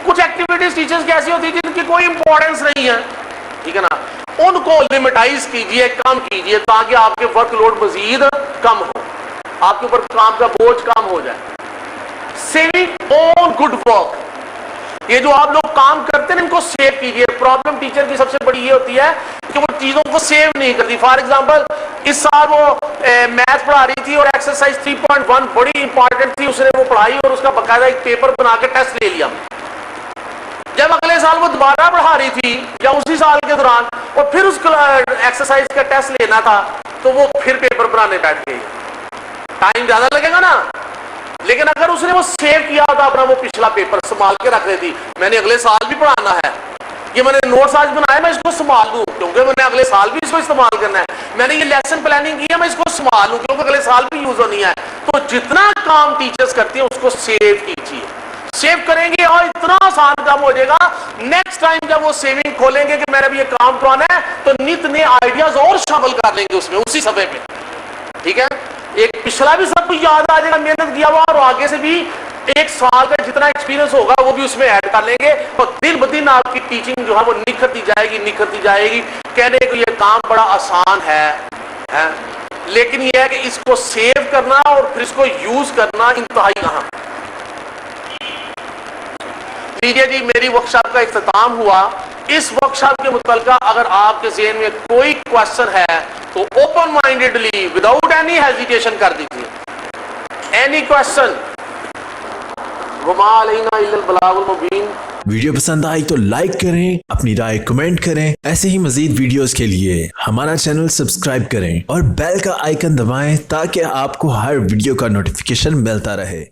[SPEAKER 1] کچھ ایکٹیویٹیز ٹیچرز کی ایسی ہوتی ہیں جن کی کوئی امپورٹنس نہیں ہے, ٹھیک ہے نا, ان کو لمیٹائز کیجئے, کم کیجئے, تاکہ آپ کے ورک لوڈ مزید کم ہو, آپ کے اوپر کام کا بوجھ کم ہو جائے. Saving own good work. یہ جو آپ لوگ کام کرتے ہیں ان کو سیو کیجئے. پرابلم ٹیچر کی سب سے بڑی یہ ہوتی ہے کہ وہ چیزوں کو سیو نہیں کرتی. فار ایگزامپل اس سال وہ میتھ پڑھا رہی تھی اور ایکسرسائز 3.1 بڑی امپورٹنٹ تھی, اس نے وہ پڑھائی اور اس کا باقاعدہ ایک پیپر بنا کے ٹیسٹ لے لیا. جب اگلے سال وہ دوبارہ پڑھا رہی تھی یا اسی سال کے دوران اور پھر اس کو ایکسرسائز کا ٹیسٹ لینا تھا, تو وہ پھر پیپر بنانے بیٹھ گئی. ٹائم زیادہ لگے گا نا, لیکن اگر اس نے وہ سیو کیا ہوتا اپنا وہ پچھلا پیپر سنبھال کے رکھ دیتی, میں نے اگلے سال بھی پڑھانا ہے, یہ میں نے نوٹس آج بنایا میں اس کو سنبھال لوں کیونکہ میں نے اگلے سال بھی اس کو استعمال کرنا ہے, میں نے یہ لیسن پلاننگ کی ہے میں اس کو سنبھال لوں کیونکہ اگلے سال بھی یوز ہونی ہے. تو جتنا کام ٹیچرز کرتی ہیں اس کو سیو کیجیے. سیو کریں گے اور اتنا آسان کام ہو جائے گا. نیکسٹ ٹائم جب وہ سیونگ کھولیں گے کہ میرا بھی یہ کام کرانا ہے, تو نت نئے آئیڈیاز اور شامل کر لیں گے اس میں, اسی صفحے پہ, ٹھیک ہے. ایک پچھلا بھی سب کچھ یاد آ جائے گا, محنت کیا ہوا, اور آگے سے بھی ایک سال کا جتنا ایکسپیرینس ہوگا وہ بھی اس میں ایڈ کر لیں گے, اور دن بدن آپ کی ٹیچنگ جو ہے وہ نکھرتی جائے گی. کہنے کو یہ کام بڑا آسان ہے, لیکن یہ ہے کہ اس کو سیو کرنا اور پھر اس کو یوز کرنا انتہائی اہم. لیجیے جی میری ورکشاپ کا اختتام ہوا. اس ورکشاپ کے متعلقہ اگر آپ کے ذہن میں کوئی کوشچن ہے تو اوپن مائنڈیڈلی وداؤٹ اینی ہیزیٹیشن کر دیجیے. Any question. وما علینا الا البلاغ المبین.
[SPEAKER 2] ویڈیو پسند آئی تو لائک کریں, اپنی رائے کمنٹ کریں. ایسے ہی مزید ویڈیوز کے لیے ہمارا چینل سبسکرائب کریں اور بیل کا آئیکن دبائیں تاکہ آپ کو ہر ویڈیو کا نوٹیفیکیشن ملتا رہے.